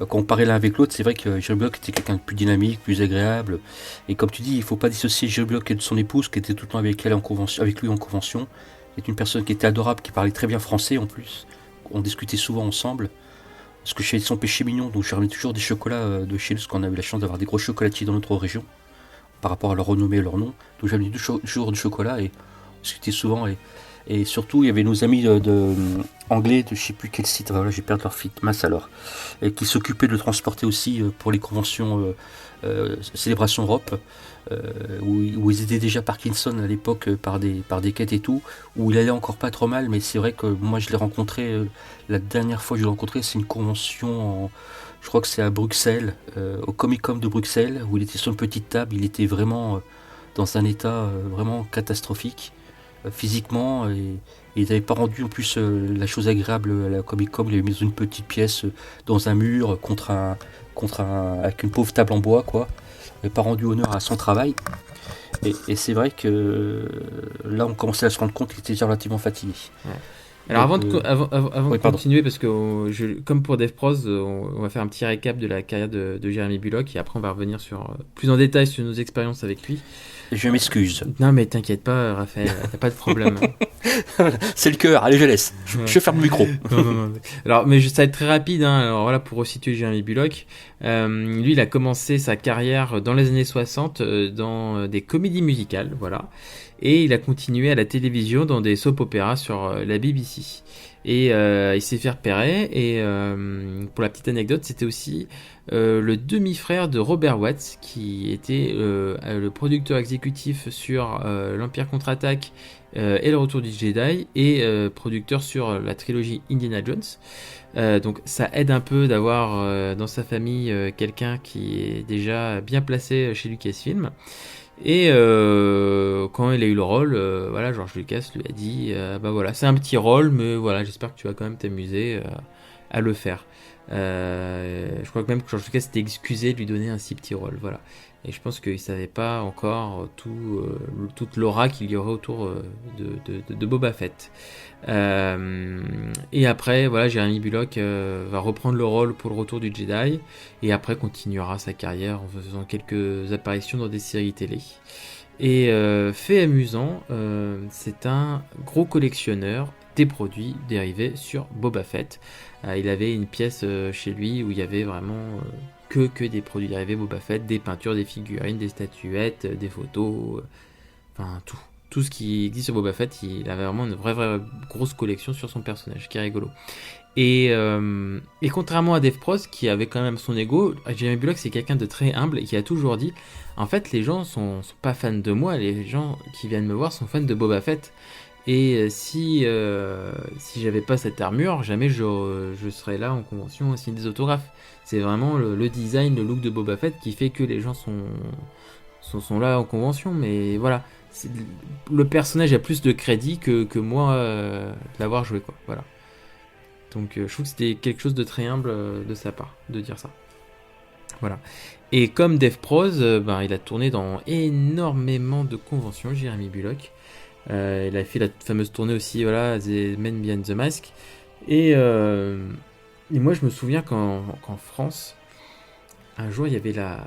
Comparé l'un avec l'autre, c'est vrai que Jeremy Bulloch était quelqu'un de plus dynamique, plus agréable. Et comme tu dis, il faut pas dissocier Jeremy Bulloch et de son épouse, qui était tout le temps avec lui en convention. C'est une personne qui était adorable, qui parlait très bien français en plus. On discutait souvent ensemble. Parce que chez son péché mignon, donc j'ai ramené toujours des chocolats de chez nous, parce qu'on a eu la chance d'avoir des gros chocolatiers dans notre région, par rapport à leur renommée et leur nom. Donc j'ai ramené toujours du chocolat et on discutait souvent. Et Et surtout, il y avait nos amis anglais de je sais plus quel site, voilà, j'ai perdu leur site, mince alors, et qui s'occupaient de le transporter aussi pour les conventions Célébration Europe, où ils étaient déjà Parkinson à l'époque par des quêtes et tout, où il allait encore pas trop mal, mais c'est vrai que moi je l'ai rencontré, la dernière fois que je l'ai rencontré, c'est une convention je crois que c'est à Bruxelles, au Comic Con de Bruxelles, où il était sur une petite table, il était vraiment dans un état vraiment catastrophique physiquement, et il n'avait pas rendu en plus la chose agréable à la Comic Con. Il avait mis dans une petite pièce dans un mur avec une pauvre table en bois, quoi. Il n'avait pas rendu honneur à son travail, et c'est vrai que là on commençait à se rendre compte qu'il était déjà relativement fatigué. Ouais. Alors Donc, avant oui, de pardon. continuer, parce que comme pour DevPros, on va faire un petit récap de la carrière de Jeremy Bulloch, et après on va revenir plus en détail sur nos expériences avec lui. Je m'excuse. Non mais t'inquiète pas Raphaël, t'as pas de problème. C'est le cœur, allez je laisse. Je ferme le micro. Non. Alors, mais ça va être très rapide, hein. Alors voilà, pour resituer Jeremy Bulloch, lui, il a commencé sa carrière dans les années 60 dans des comédies musicales, voilà, et il a continué à la télévision dans des soap-opéras sur la BBC. Et il s'est fait repérer, et pour la petite anecdote, c'était aussi le demi-frère de Robert Watts, qui était le producteur exécutif sur l'Empire contre-attaque et le Retour du Jedi, et producteur sur la trilogie Indiana Jones. Donc ça aide un peu d'avoir dans sa famille quelqu'un qui est déjà bien placé chez Lucasfilm. Et quand il a eu le rôle, voilà, George Lucas lui a dit bah voilà, c'est un petit rôle, mais voilà, j'espère que tu vas quand même t'amuser à le faire. Je crois que même que George Lucas s'était excusé de lui donner un si petit rôle, voilà. Et je pense qu'il savait pas encore toute l'aura qu'il y aurait autour de Boba Fett. Et après, voilà, Jeremy Bulloch va reprendre le rôle pour le Retour du Jedi, et après continuera sa carrière en faisant quelques apparitions dans des séries télé. Et fait amusant, c'est un gros collectionneur des produits dérivés sur Boba Fett. Il avait une pièce chez lui où il y avait vraiment que des produits dérivés Boba Fett, des peintures, des figurines, des statuettes, des photos, enfin tout. Tout ce qui existe sur Boba Fett, il avait vraiment une vraie grosse collection sur son personnage, qui est rigolo. Et contrairement à Dave Prost, qui avait quand même son ego, Jeremy Bulloch, c'est quelqu'un de très humble et qui a toujours dit, en fait, les gens sont pas fans de moi, les gens qui viennent me voir sont fans de Boba Fett. Et si j'avais pas cette armure, jamais je serais là en convention à signer des autographes. C'est vraiment le design, le look de Boba Fett qui fait que les gens sont là en convention. Mais voilà, le personnage a plus de crédit que moi l'avoir joué, quoi. Voilà. Donc je trouve que c'était quelque chose de très humble de sa part de dire ça. Voilà. Et comme Dave Proz, il a tourné dans énormément de conventions, Jeremy Bulloch. Il a fait la fameuse tournée aussi, voilà, The Man Behind the Mask. Et moi, je me souviens qu'en France, un jour, il y avait la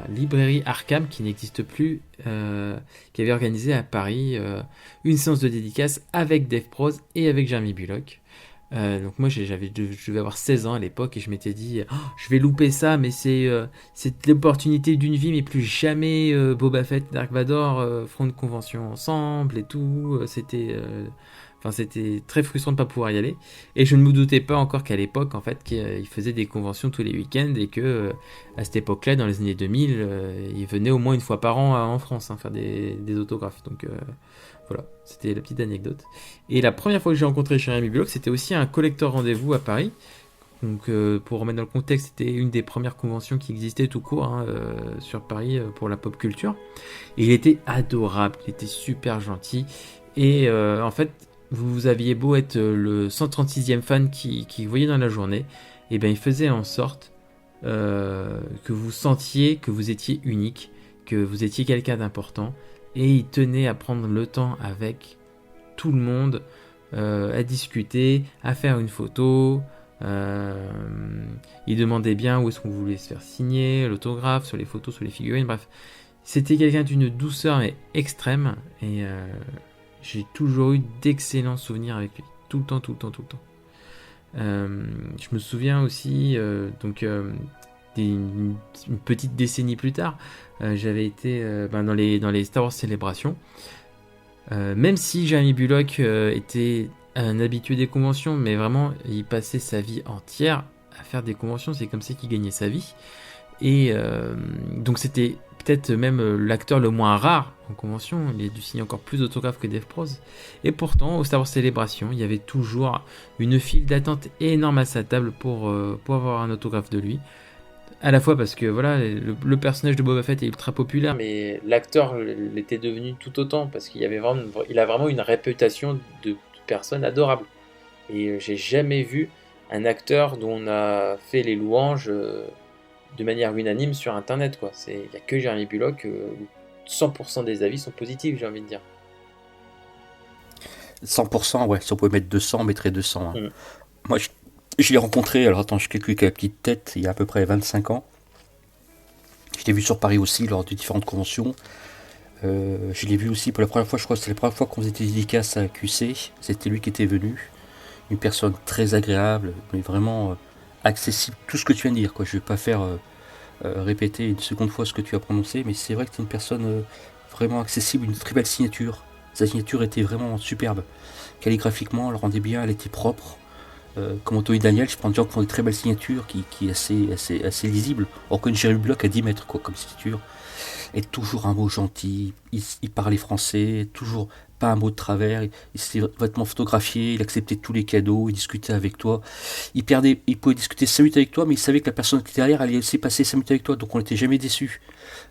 librairie Arkham, qui n'existe plus, qui avait organisé à Paris une séance de dédicace avec Dave Proz et avec Jeremy Bulloch. Donc moi je devais avoir 16 ans à l'époque, et je m'étais dit je vais louper ça, mais c'est l'opportunité d'une vie, mais plus jamais Boba Fett, Dark Vador feront une convention ensemble et tout. C'était très frustrant de ne pas pouvoir y aller, et je ne me doutais pas encore qu'à l'époque en fait qu'il faisait des conventions tous les week-ends, et que à cette époque-là, dans les années 2000, il venait au moins une fois par an en France faire des autographes. Donc voilà, c'était la petite anecdote. Et la première fois que j'ai rencontré Jeremy Bulloch, c'était aussi un collector rendez-vous à Paris. Donc pour remettre dans le contexte, c'était une des premières conventions qui existait tout court sur Paris pour la pop culture. Et il était adorable, il était super gentil. Et en fait, vous aviez beau être le 136e fan qui voyait dans la journée, et bien il faisait en sorte que vous sentiez que vous étiez unique, que vous étiez quelqu'un d'important. Et il tenait à prendre le temps avec tout le monde, à discuter, à faire une photo. Il demandait bien où est-ce qu'on voulait se faire signer, l'autographe, sur les photos, sur les figurines, bref. C'était quelqu'un d'une douceur extrême, et j'ai toujours eu d'excellents souvenirs avec lui. Tout le temps. Je me souviens aussi, une petite décennie plus tard, j'avais été dans les Star Wars Célébration, Même si Jeremy Bulloch était un habitué des conventions, mais vraiment, il passait sa vie entière à faire des conventions, c'est comme ça qu'il gagnait sa vie. Et donc c'était peut-être même l'acteur le moins rare en convention, il a dû signer encore plus d'autographes que Dave Prose. Et pourtant, au Star Wars Celebration, il y avait toujours une file d'attente énorme à sa table pour avoir un autographe de lui. À la fois parce que voilà, le personnage de Boba Fett est ultra populaire, mais l'acteur l'était devenu tout autant parce qu'il il a vraiment une réputation de personne adorable. Et j'ai jamais vu un acteur dont on a fait les louanges de manière unanime sur internet, quoi. Il n'y a que Jeremy Bulloch où 100% des avis sont positifs, j'ai envie de dire. 100%, ouais, si on pouvait mettre 200, on mettrait 200. Hein. Mm. Moi, je l'ai rencontré, alors attends, je calcule avec la petite tête, il y a à peu près 25 ans. Je l'ai vu sur Paris aussi, lors de différentes conventions. Je l'ai vu aussi pour la première fois, je crois que c'était la première fois qu'on faisait des dédicaces à QC. C'était lui qui était venu. Une personne très agréable, mais vraiment accessible. Tout ce que tu viens de dire, quoi. Je vais pas faire répéter une seconde fois ce que tu as prononcé, mais c'est vrai que c'est une personne vraiment accessible, une très belle signature. Sa signature était vraiment superbe. Calligraphiquement, elle rendait bien, elle était propre. Comme Anthony Daniel, je prends des gens qui font des très belles signatures, qui est assez lisible. Or que Jeremy Bulloch à 10 mètres, quoi, comme signature. Et toujours un mot gentil, il parlait français, toujours pas un mot de travers, il s'était vêtement photographié, il acceptait tous les cadeaux, il discutait avec toi. Il pouvait discuter 5 minutes avec toi, mais il savait que la personne qui était derrière allait aussi passer 5 minutes avec toi, donc on n'était jamais déçus.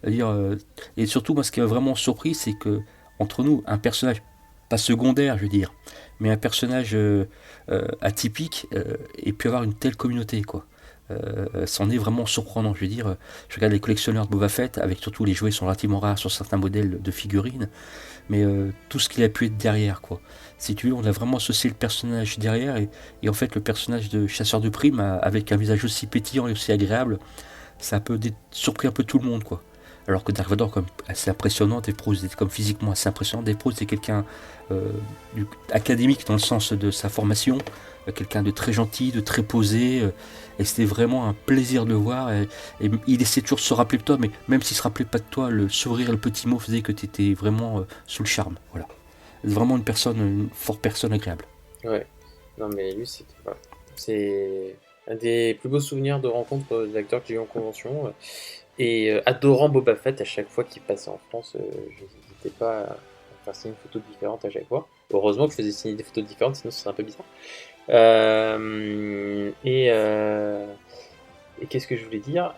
Et surtout, moi, ce qui m'a vraiment surpris, c'est que, entre nous, un personnage, pas secondaire, je veux dire, mais un personnage atypique, ait pu avoir une telle communauté, quoi. C'en est vraiment surprenant. Je veux dire, je regarde les collectionneurs de Boba Fett, avec surtout les jouets sont relativement rares sur certains modèles de figurines, mais tout ce qu'il a pu être derrière, quoi. Si tu veux, on a vraiment associé le personnage derrière, et en fait, le personnage de chasseur de primes, avec un visage aussi pétillant et aussi agréable, ça a surpris un peu tout le monde, quoi. Alors que Dark Vador, comme assez impressionnant, Dave Prose était comme physiquement assez impressionnant. Dave Prose c'est quelqu'un académique dans le sens de sa formation, quelqu'un de très gentil, de très posé, et c'était vraiment un plaisir de le voir. Et il essayait toujours de se rappeler de toi, mais même s'il se rappelait pas de toi, le sourire et le petit mot faisait que tu étais vraiment sous le charme. Voilà. Vraiment une forte personne agréable. Ouais. Non, mais lui, c'est un des plus beaux souvenirs de rencontre d'acteurs que j'ai eu en convention. Et adorant Boba Fett, à chaque fois qu'il passait en France, je n'hésitais pas à faire signer une photo différente à chaque fois. Heureusement que je faisais signer des photos différentes, sinon ce serait un peu bizarre. Et qu'est-ce que je voulais dire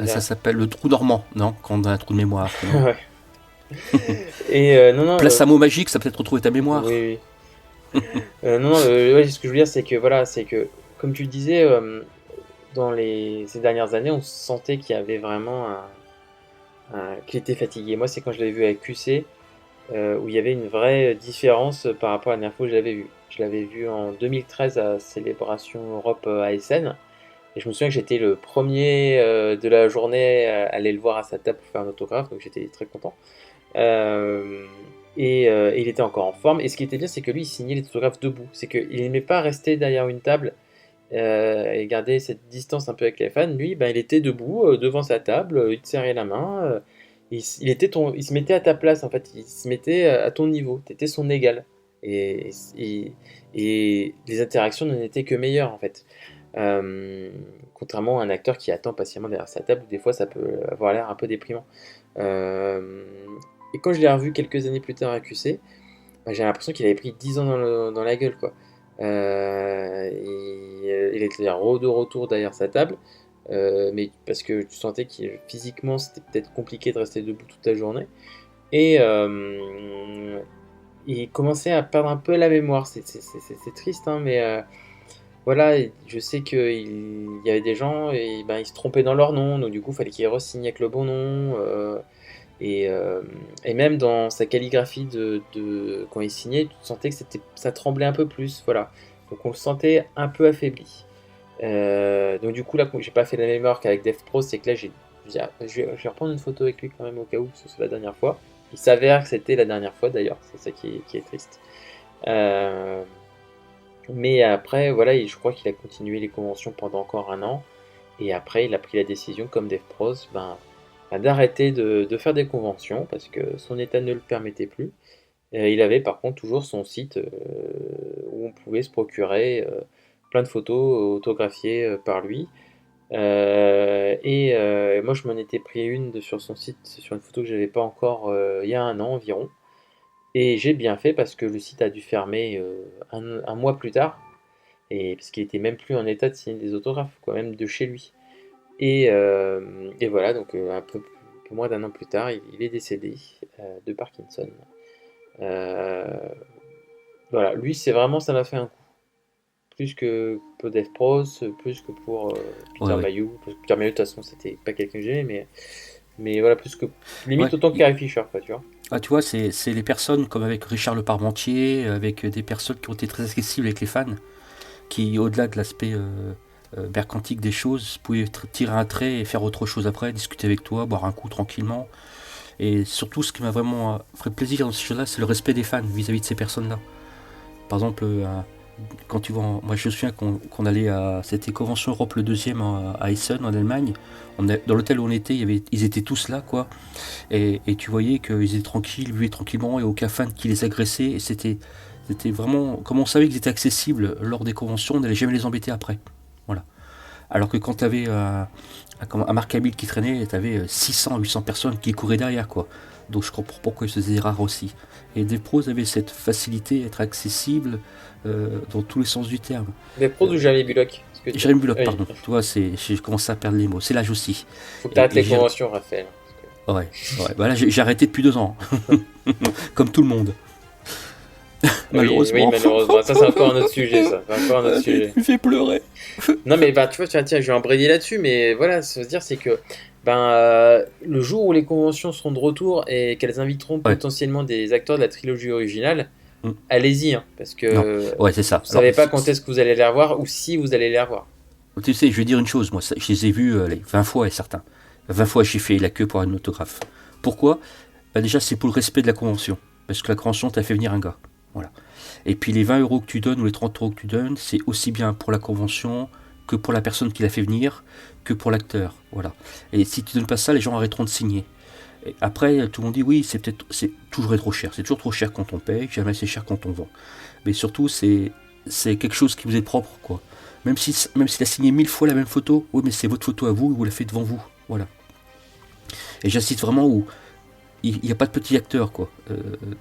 Ça s'appelle le trou dormant, non? Quand on a un trou de mémoire. Ouais. Non, Place un mot magique, ça peut être retrouver ta mémoire. Oui, oui. Ouais, ce que je veux dire, c'est que, comme tu le disais, dans ces dernières années, on sentait qu'il y avait vraiment qu'il était fatigué. Moi, c'est quand je l'avais vu avec QC, où il y avait une vraie différence par rapport à la dernière fois que je l'avais vu. Je l'avais vu en 2013 à Célébration Europe ASN, et je me souviens que j'étais le premier de la journée à aller le voir à sa table pour faire un autographe, donc j'étais très content. Et il était encore en forme. Et ce qui était bien, c'est que lui, il signait les autographes debout. C'est qu'il n'aimait pas rester derrière une table et garder cette distance un peu avec les fans. Lui, ben, il était debout devant sa table, il te serrait la main. Il se mettait à ta place, en fait. Il se mettait à ton niveau. Tu étais son égal. Et les interactions n'en étaient que meilleures, en fait. Contrairement à un acteur qui attend patiemment derrière sa table, où des fois ça peut avoir l'air un peu déprimant. Et quand je l'ai revu quelques années plus tard à QC, bah, j'ai l'impression qu'il avait pris 10 ans dans la gueule, quoi. Il était de retour derrière sa table, mais parce que tu sentais que physiquement c'était peut-être compliqué de rester debout toute la journée. Et il commençait à perdre un peu la mémoire. C'est triste, hein, mais voilà, je sais qu'il y avait des gens et ben, ils se trompaient dans leur nom, donc du coup il fallait qu'il re-signe avec le bon nom. Et même dans sa calligraphie quand il signait, tu sentais que ça tremblait un peu plus, voilà. Donc on le sentait un peu affaibli. Donc du coup là, j'ai pas fait la même erreur qu'avec Dave Pro, c'est que là je vais reprendre une photo avec lui quand même au cas où ce soit la dernière fois. Il s'avère que c'était la dernière fois d'ailleurs, c'est ça qui est triste. Mais après, voilà, je crois qu'il a continué les conventions pendant encore un an. Et après, il a pris la décision, comme Dave Prose, d'arrêter de faire des conventions parce que son état ne le permettait plus. Il avait par contre toujours son site où on pouvait se procurer plein de photos autographiées par lui. Moi, je m'en étais pris une sur son site, sur une photo que j'avais pas encore il y a un an environ. Et j'ai bien fait parce que le site a dû fermer un mois plus tard. Et parce qu'il était même plus en état de signer des autographes, quoi, même de chez lui. Et voilà, donc un peu moins d'un an plus tard, il est décédé de Parkinson. Voilà, lui, c'est vraiment, ça m'a fait un coup. Plus que pour Dev Pros, plus que pour Peter Ouais. Mayhew. Parce que Peter Mayhew, de toute façon, c'était pas quelqu'un que j'aimais, mais voilà, plus que. Limite Ouais. autant que Carrie Fisher, quoi, tu vois. Ah, tu vois, c'est les personnes comme avec Richard Le Parmentier, avec des personnes qui ont été très accessibles avec les fans, qui, au-delà de l'aspect mercantique des choses, pouvaient tirer un trait et faire autre chose après, discuter avec toi, boire un coup tranquillement. Et surtout, ce qui m'a vraiment fait plaisir dans ces choses-là, c'est le respect des fans vis-à-vis de ces personnes-là. Par exemple, quand tu vois, moi je me souviens qu'on allait à, c'était Convention Europe le deuxième à Essen en Allemagne. Dans l'hôtel où on était, ils étaient tous là, quoi. Et tu voyais qu'ils étaient tranquilles, buvaient tranquillement, et aucun fan qui les agressait. Et c'était vraiment, comme on savait qu'ils étaient accessibles lors des conventions, on n'allait jamais les embêter après. Voilà. Alors que quand tu avais un Mark Hamill qui traînait, tu avais 600, 800 personnes qui couraient derrière, quoi. Donc je comprends pourquoi ils se faisaient rares aussi. Et Dev Pros avait cette facilité à être accessible dans tous les sens du terme. Dev Pros ou Jeremy Bullock? Jérémy Bullock, Oui. pardon. Tu vois, j'ai commencé à perdre les mots. C'est l'âge aussi. Faut que t'arrêtes Et les conventions, Raphaël. Ouais. Bah là, j'ai arrêté depuis 2 ans. Comme tout le monde. Malheureusement. Oui, malheureusement. Ça, c'est encore un autre sujet, ça. C'est encore un autre sujet. Tu me fais pleurer. Non, mais bah, tu vois, tiens, je vais embrayer là-dessus, mais voilà, ça veut dire, c'est que le jour où les conventions seront de retour et qu'elles inviteront potentiellement des acteurs de la trilogie originale, allez-y, hein, parce que ouais, c'est ça. vous savez pas quand est-ce que vous allez les revoir ou si vous allez les revoir. Tu sais, je vais dire une chose, moi, je les ai vus 20 fois et certains. 20 fois, j'ai fait la queue pour un autographe. Pourquoi? Bah, déjà, c'est pour le respect de la convention. Parce que la convention t'a fait venir un gars. Voilà. Et puis les 20 euros que tu donnes ou les 30 euros que tu donnes, c'est aussi bien pour la convention que pour la personne qui l'a fait venir, que pour l'acteur. Voilà. Et si tu donnes pas ça, les gens arrêteront de signer. Et après, tout le monde dit oui, c'est toujours trop cher. C'est toujours trop cher quand on paye, jamais c'est cher quand on vend. Mais surtout, c'est quelque chose qui vous est propre, quoi. Même s'il a signé 1000 fois la même photo, oui, mais c'est votre photo à vous, et vous la faites devant vous. Voilà. Et j'insiste vraiment où il n'y a pas de petits acteurs, quoi.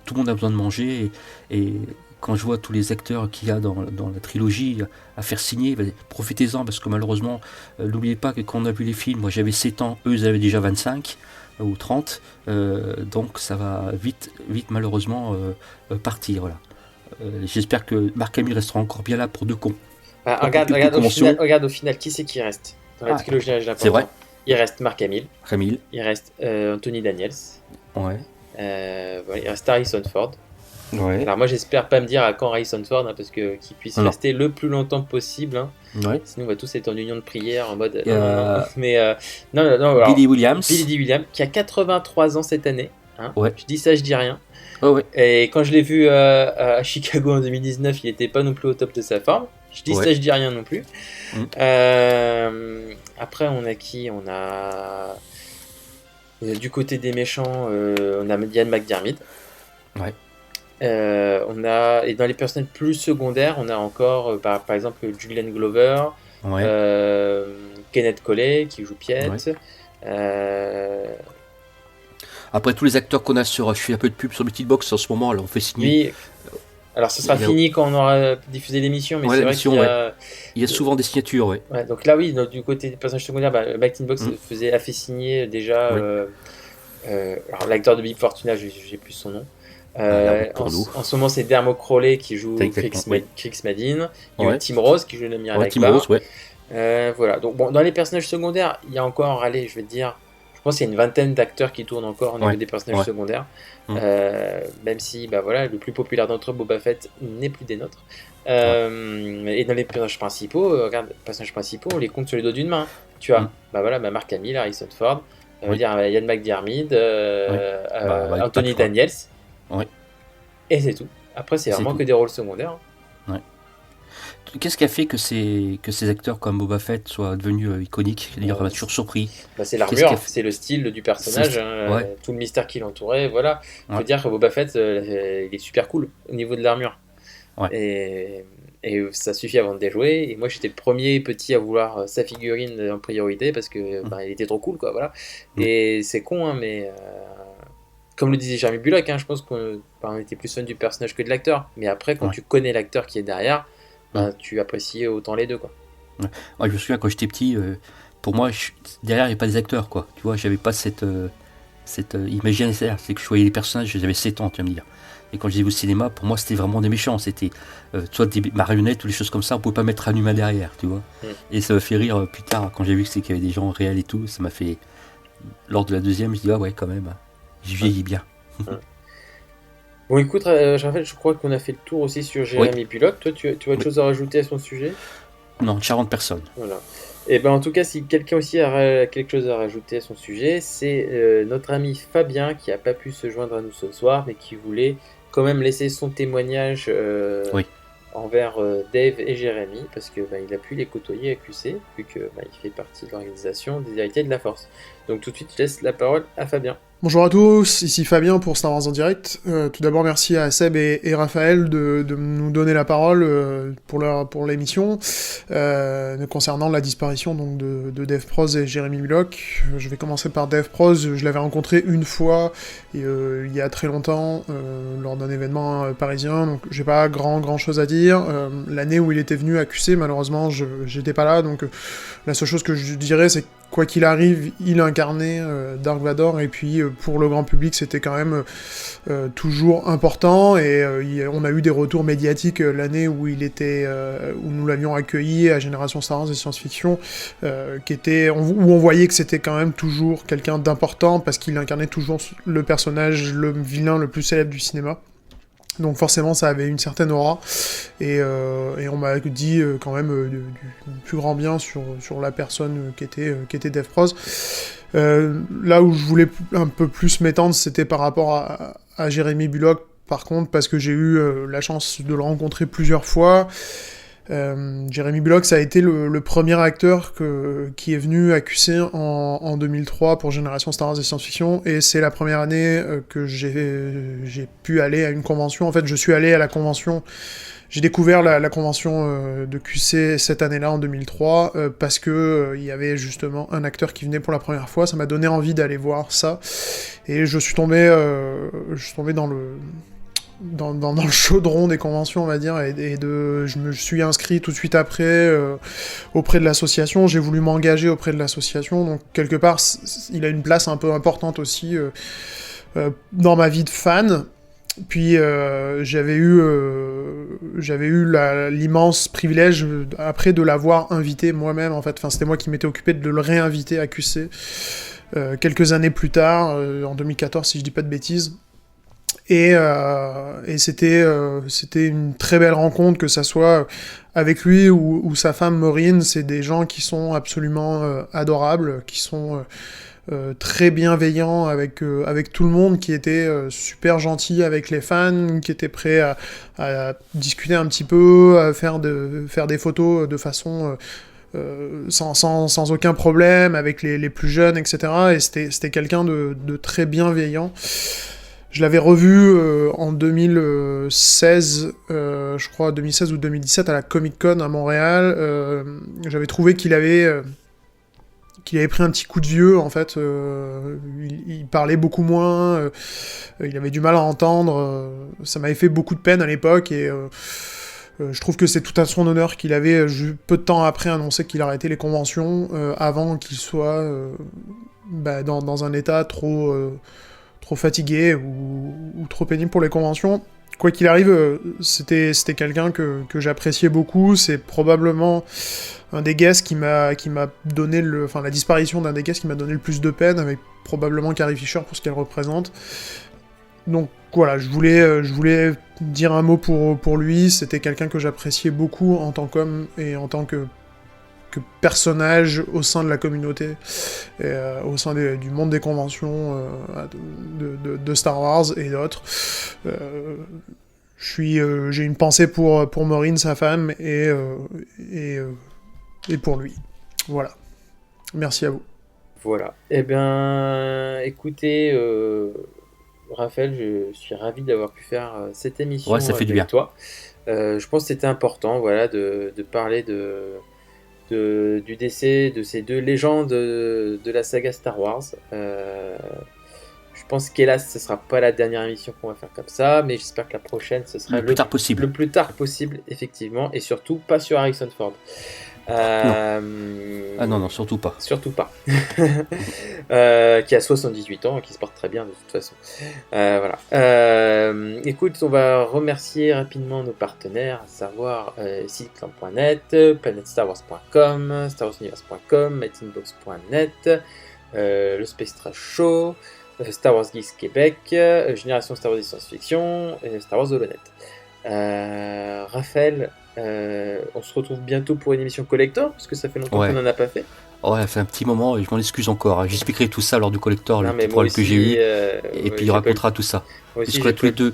Tout le monde a besoin de manger, et quand je vois tous les acteurs qu'il y a dans la trilogie à faire signer, profitez-en, parce que malheureusement, n'oubliez pas que quand on a vu les films, moi j'avais 7 ans, eux ils avaient déjà 25 ou 30, donc ça va vite malheureusement partir. Voilà. J'espère que Mark Hamill restera encore bien là pour 2 cons. Regarde au final, qui c'est qui reste dans la trilogie originale? C'est vrai. Il reste Mark Hamill. Hamill. Il reste Anthony Daniels. Ouais. Voilà, il reste Harrison Ford. Ouais. Alors moi j'espère pas me dire à quand Harrison Ford, hein, parce que qu'il puisse rester le plus longtemps possible. Hein. Ouais. Sinon on va tous être en union de prière en mode. Non. Alors, Billy Williams, qui a 83 ans cette année. Hein. Ouais. Je dis ça, je dis rien. Oh ouais. Et quand je l'ai vu à Chicago en 2019, il était pas non plus au top de sa forme. Je dis ça, je dis rien non plus. Après on a qui? On a du côté des méchants, on a Ian McDiarmid. Ouais. On a, et dans les personnages plus secondaires, on a encore par exemple Julian Glover, Kenneth Coley qui joue Piet. Après tous les acteurs qu'on a je fais un peu de pub sur Little Box en ce moment, là on fait signer. Oui. Alors ce sera fini quand on aura diffusé l'émission, mais c'est vrai qu'il y a souvent des signatures, ouais. Donc là oui, donc, du côté des personnages secondaires, Back in Box a fait signer déjà alors l'acteur de Big Fortuna, j'ai plus son nom. En ce moment c'est Dermot Crowley qui joue Krix Madin, il y a Tim Rose qui joue le Miracle Akbar. Voilà, donc bon, dans les personnages secondaires, il y a encore, allez, je vais te dire, je pense qu'il y a une vingtaine d'acteurs qui tournent encore au niveau des personnages secondaires. Même si voilà, le plus populaire d'entre eux, Boba Fett, n'est plus des nôtres. Et dans les personnages principaux, regarde, les personnages principaux, on les compte sur les doigts d'une main. Tu as Mark Hamill, Harrison Ford, Ian McDiarmid, Anthony Daniels. Et c'est tout. Après, c'est vraiment que des rôles secondaires. De Qu'est-ce qui a fait que ces acteurs comme Boba Fett soient devenus iconiques? D'ailleurs, ça m'a toujours surpris. C'est Qu'est-ce qui l'armure, a fait... c'est le style du personnage, Ouais, tout le mystère qui l'entourait, voilà. Faut ouais, dire que Boba Fett, il est super cool au niveau de l'armure. ouais. Et ça suffit à vendre des jouets. Et moi, j'étais le premier petit à vouloir sa figurine en priorité parce que il était trop cool, quoi. Voilà. Mm. Et c'est con, hein, mais comme le disait Jeremy Bulloch, hein, je pense qu'on était plus fan du personnage que de l'acteur. Mais après, quand Ouais. tu connais l'acteur qui est derrière, Mm. tu apprécies autant les deux, quoi. Ouais. Ouais, je me souviens quand j'étais petit, pour moi, derrière, il n'y a pas des acteurs, quoi. Tu vois, j'avais pas cette imaginaire. C'est que je voyais les personnages, j'avais 7 ans, tu vas me dire. Et quand je les ai vus au cinéma, pour moi, c'était vraiment des méchants. C'était soit des marionnettes ou des choses comme ça, on pouvait pas mettre un humain derrière, tu vois. Mm. Et ça m'a fait rire plus tard, quand j'ai vu qu'il y avait des gens réels et tout, ça m'a fait. Lors de la deuxième, je dis, ah ouais, quand même, je vieillis bien. Bon, écoute, Raphaël, je crois qu'on a fait le tour aussi sur Jérémy Bulloch. Toi, tu as autre Oui. chose à rajouter à son sujet? Non, 40 personnes. Voilà. Et ben en tout cas, si quelqu'un aussi a quelque chose à rajouter à son sujet, c'est notre ami Fabien qui a pas pu se joindre à nous ce soir, mais qui voulait quand même laisser son témoignage Oui. envers Dave et Jérémy, parce que il a pu les côtoyer à QC, vu que il fait partie de l'organisation des Héritiers de la Force. Donc tout de suite, je laisse la parole à Fabien. Bonjour à tous, ici Fabien pour Star Wars en direct. Tout d'abord, merci à Seb et Raphaël de nous donner la parole pour l'émission concernant la disparition donc, de Dave Proz et Jeremy Bulloch. Je vais commencer par Dave Proz. Je l'avais rencontré une fois il y a très longtemps lors d'un événement parisien, donc j'ai pas grand chose à dire. L'année où il était venu à QC, malheureusement, j'étais pas là, donc la seule chose que je dirais, c'est que quoi qu'il arrive, il incarnait Dark Vador, et puis pour le grand public, c'était quand même toujours important, et on a eu des retours médiatiques l'année où où nous l'avions accueilli à Génération Star Wars et Science Fiction, où on voyait que c'était quand même toujours quelqu'un d'important, parce qu'il incarnait toujours le personnage, le vilain le plus célèbre du cinéma. Donc forcément ça avait une certaine aura, et on m'a dit quand même du plus grand bien sur la personne qui était Dave Proz. Là où je voulais un peu plus m'étendre, c'était par rapport à Jeremy Bulloch, par contre, parce que j'ai eu la chance de le rencontrer plusieurs fois. Jeremy Bulloch, ça a été le premier acteur qui est venu à QC en 2003 pour Génération Star Wars et Science Fiction, et c'est la première année que j'ai pu aller à une convention. En fait, je suis allé à la convention, j'ai découvert la convention de QC cette année-là, en 2003, parce que il y avait justement un acteur qui venait pour la première fois. Ça m'a donné envie d'aller voir ça, et je suis tombé dans le chaudron des conventions, on va dire, je me suis inscrit tout de suite après auprès de l'association. J'ai voulu m'engager auprès de l'association, donc quelque part il a une place un peu importante aussi dans ma vie de fan. Puis j'avais eu l'immense privilège après de l'avoir invité moi-même, en fait. Enfin, c'était moi qui m'étais occupé de le réinviter à QC quelques années plus tard, en 2014 si je dis pas de bêtises. Et c'était une très belle rencontre, que ça soit avec lui ou sa femme Maureen. C'est des gens qui sont absolument adorables, qui sont très bienveillants avec tout le monde, qui étaient super gentils avec les fans, qui étaient prêts à discuter un petit peu, à faire des photos de façon sans aucun problème avec les plus jeunes, etc. Et c'était quelqu'un de très bienveillant. Je l'avais revu en 2016, je crois 2016 ou 2017 à la Comic-Con à Montréal. J'avais trouvé qu'il avait pris un petit coup de vieux, en fait. Il parlait beaucoup moins, il avait du mal à entendre. Ça m'avait fait beaucoup de peine à l'époque, et je trouve que c'est tout à son honneur qu'il avait, peu de temps après, annoncé qu'il arrêtait les conventions, avant qu'il soit dans un état trop fatigué ou trop pénible pour les conventions. Quoi qu'il arrive, c'était quelqu'un que j'appréciais beaucoup. C'est probablement un des guests qui m'a donné la disparition d'un des guests qui m'a donné le plus de peine, avec probablement Carrie Fisher pour ce qu'elle représente. Donc voilà, je voulais dire un mot pour lui. C'était quelqu'un que j'appréciais beaucoup en tant qu'homme et en tant que personnage au sein de la communauté, et, au sein du monde des conventions de Star Wars et d'autres. j'ai une pensée pour Maureen, sa femme, et pour lui. Voilà. Merci à vous. Voilà. Eh bien, écoutez, Raphaël, je suis ravi d'avoir pu faire cette émission Ouais, ça fait du bien. avec toi. Je pense que c'était important, voilà, de parler du décès de ces deux légendes de la saga Star Wars. Je pense qu'hélas, ce sera pas la dernière émission qu'on va faire comme ça, mais j'espère que la prochaine, ce sera Le plus tard possible. le plus tard possible, effectivement, et surtout pas sur Harrison Ford. Ah non, surtout pas. Surtout pas. Qui a 78 ans, qui se porte très bien de toute façon. Voilà. Écoute, on va remercier rapidement nos partenaires, à savoir siteclan.net, planetstarwars.com, starwarsuniverse.com, mightyinbox.net, le Space Trash Show, Star Wars Geeks Québec, Génération Star Wars et Science-Fiction, et Star Wars Holonet. Raphaël, on se retrouve bientôt pour une émission collector, parce que ça fait longtemps qu'on n'en a pas fait. Ouais, ça fait un petit moment et je m'en excuse encore. J'expliquerai tout ça lors du collector, Non, le mais petit problème que j'ai eu. Et puis il racontera tout ça. Moi aussi, Parce qu'on a tous les deux.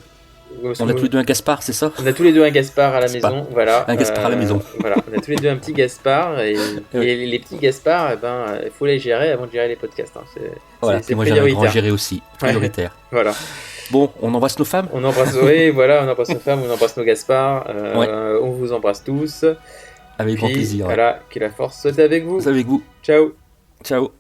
On a tous les deux un Gaspard, c'est ça? On a tous les deux un Gaspard à la C'est pas- maison, voilà. Un Gaspard à la maison. Voilà, on a tous les deux un petit Gaspard et les petits Gaspards, il faut les gérer avant de gérer les podcasts. Hein. Voilà, c'est et moi j'ai un grand prioritaire. géré aussi, prioritaire. Voilà. Bon, on embrasse nos femmes? On embrasse, oui, voilà, on embrasse nos femmes, on embrasse nos Gaspards. Ouais. On vous embrasse tous. Avec grand Puis, plaisir. Voilà, que la force soit avec vous. Avec vous. Ciao. Ciao.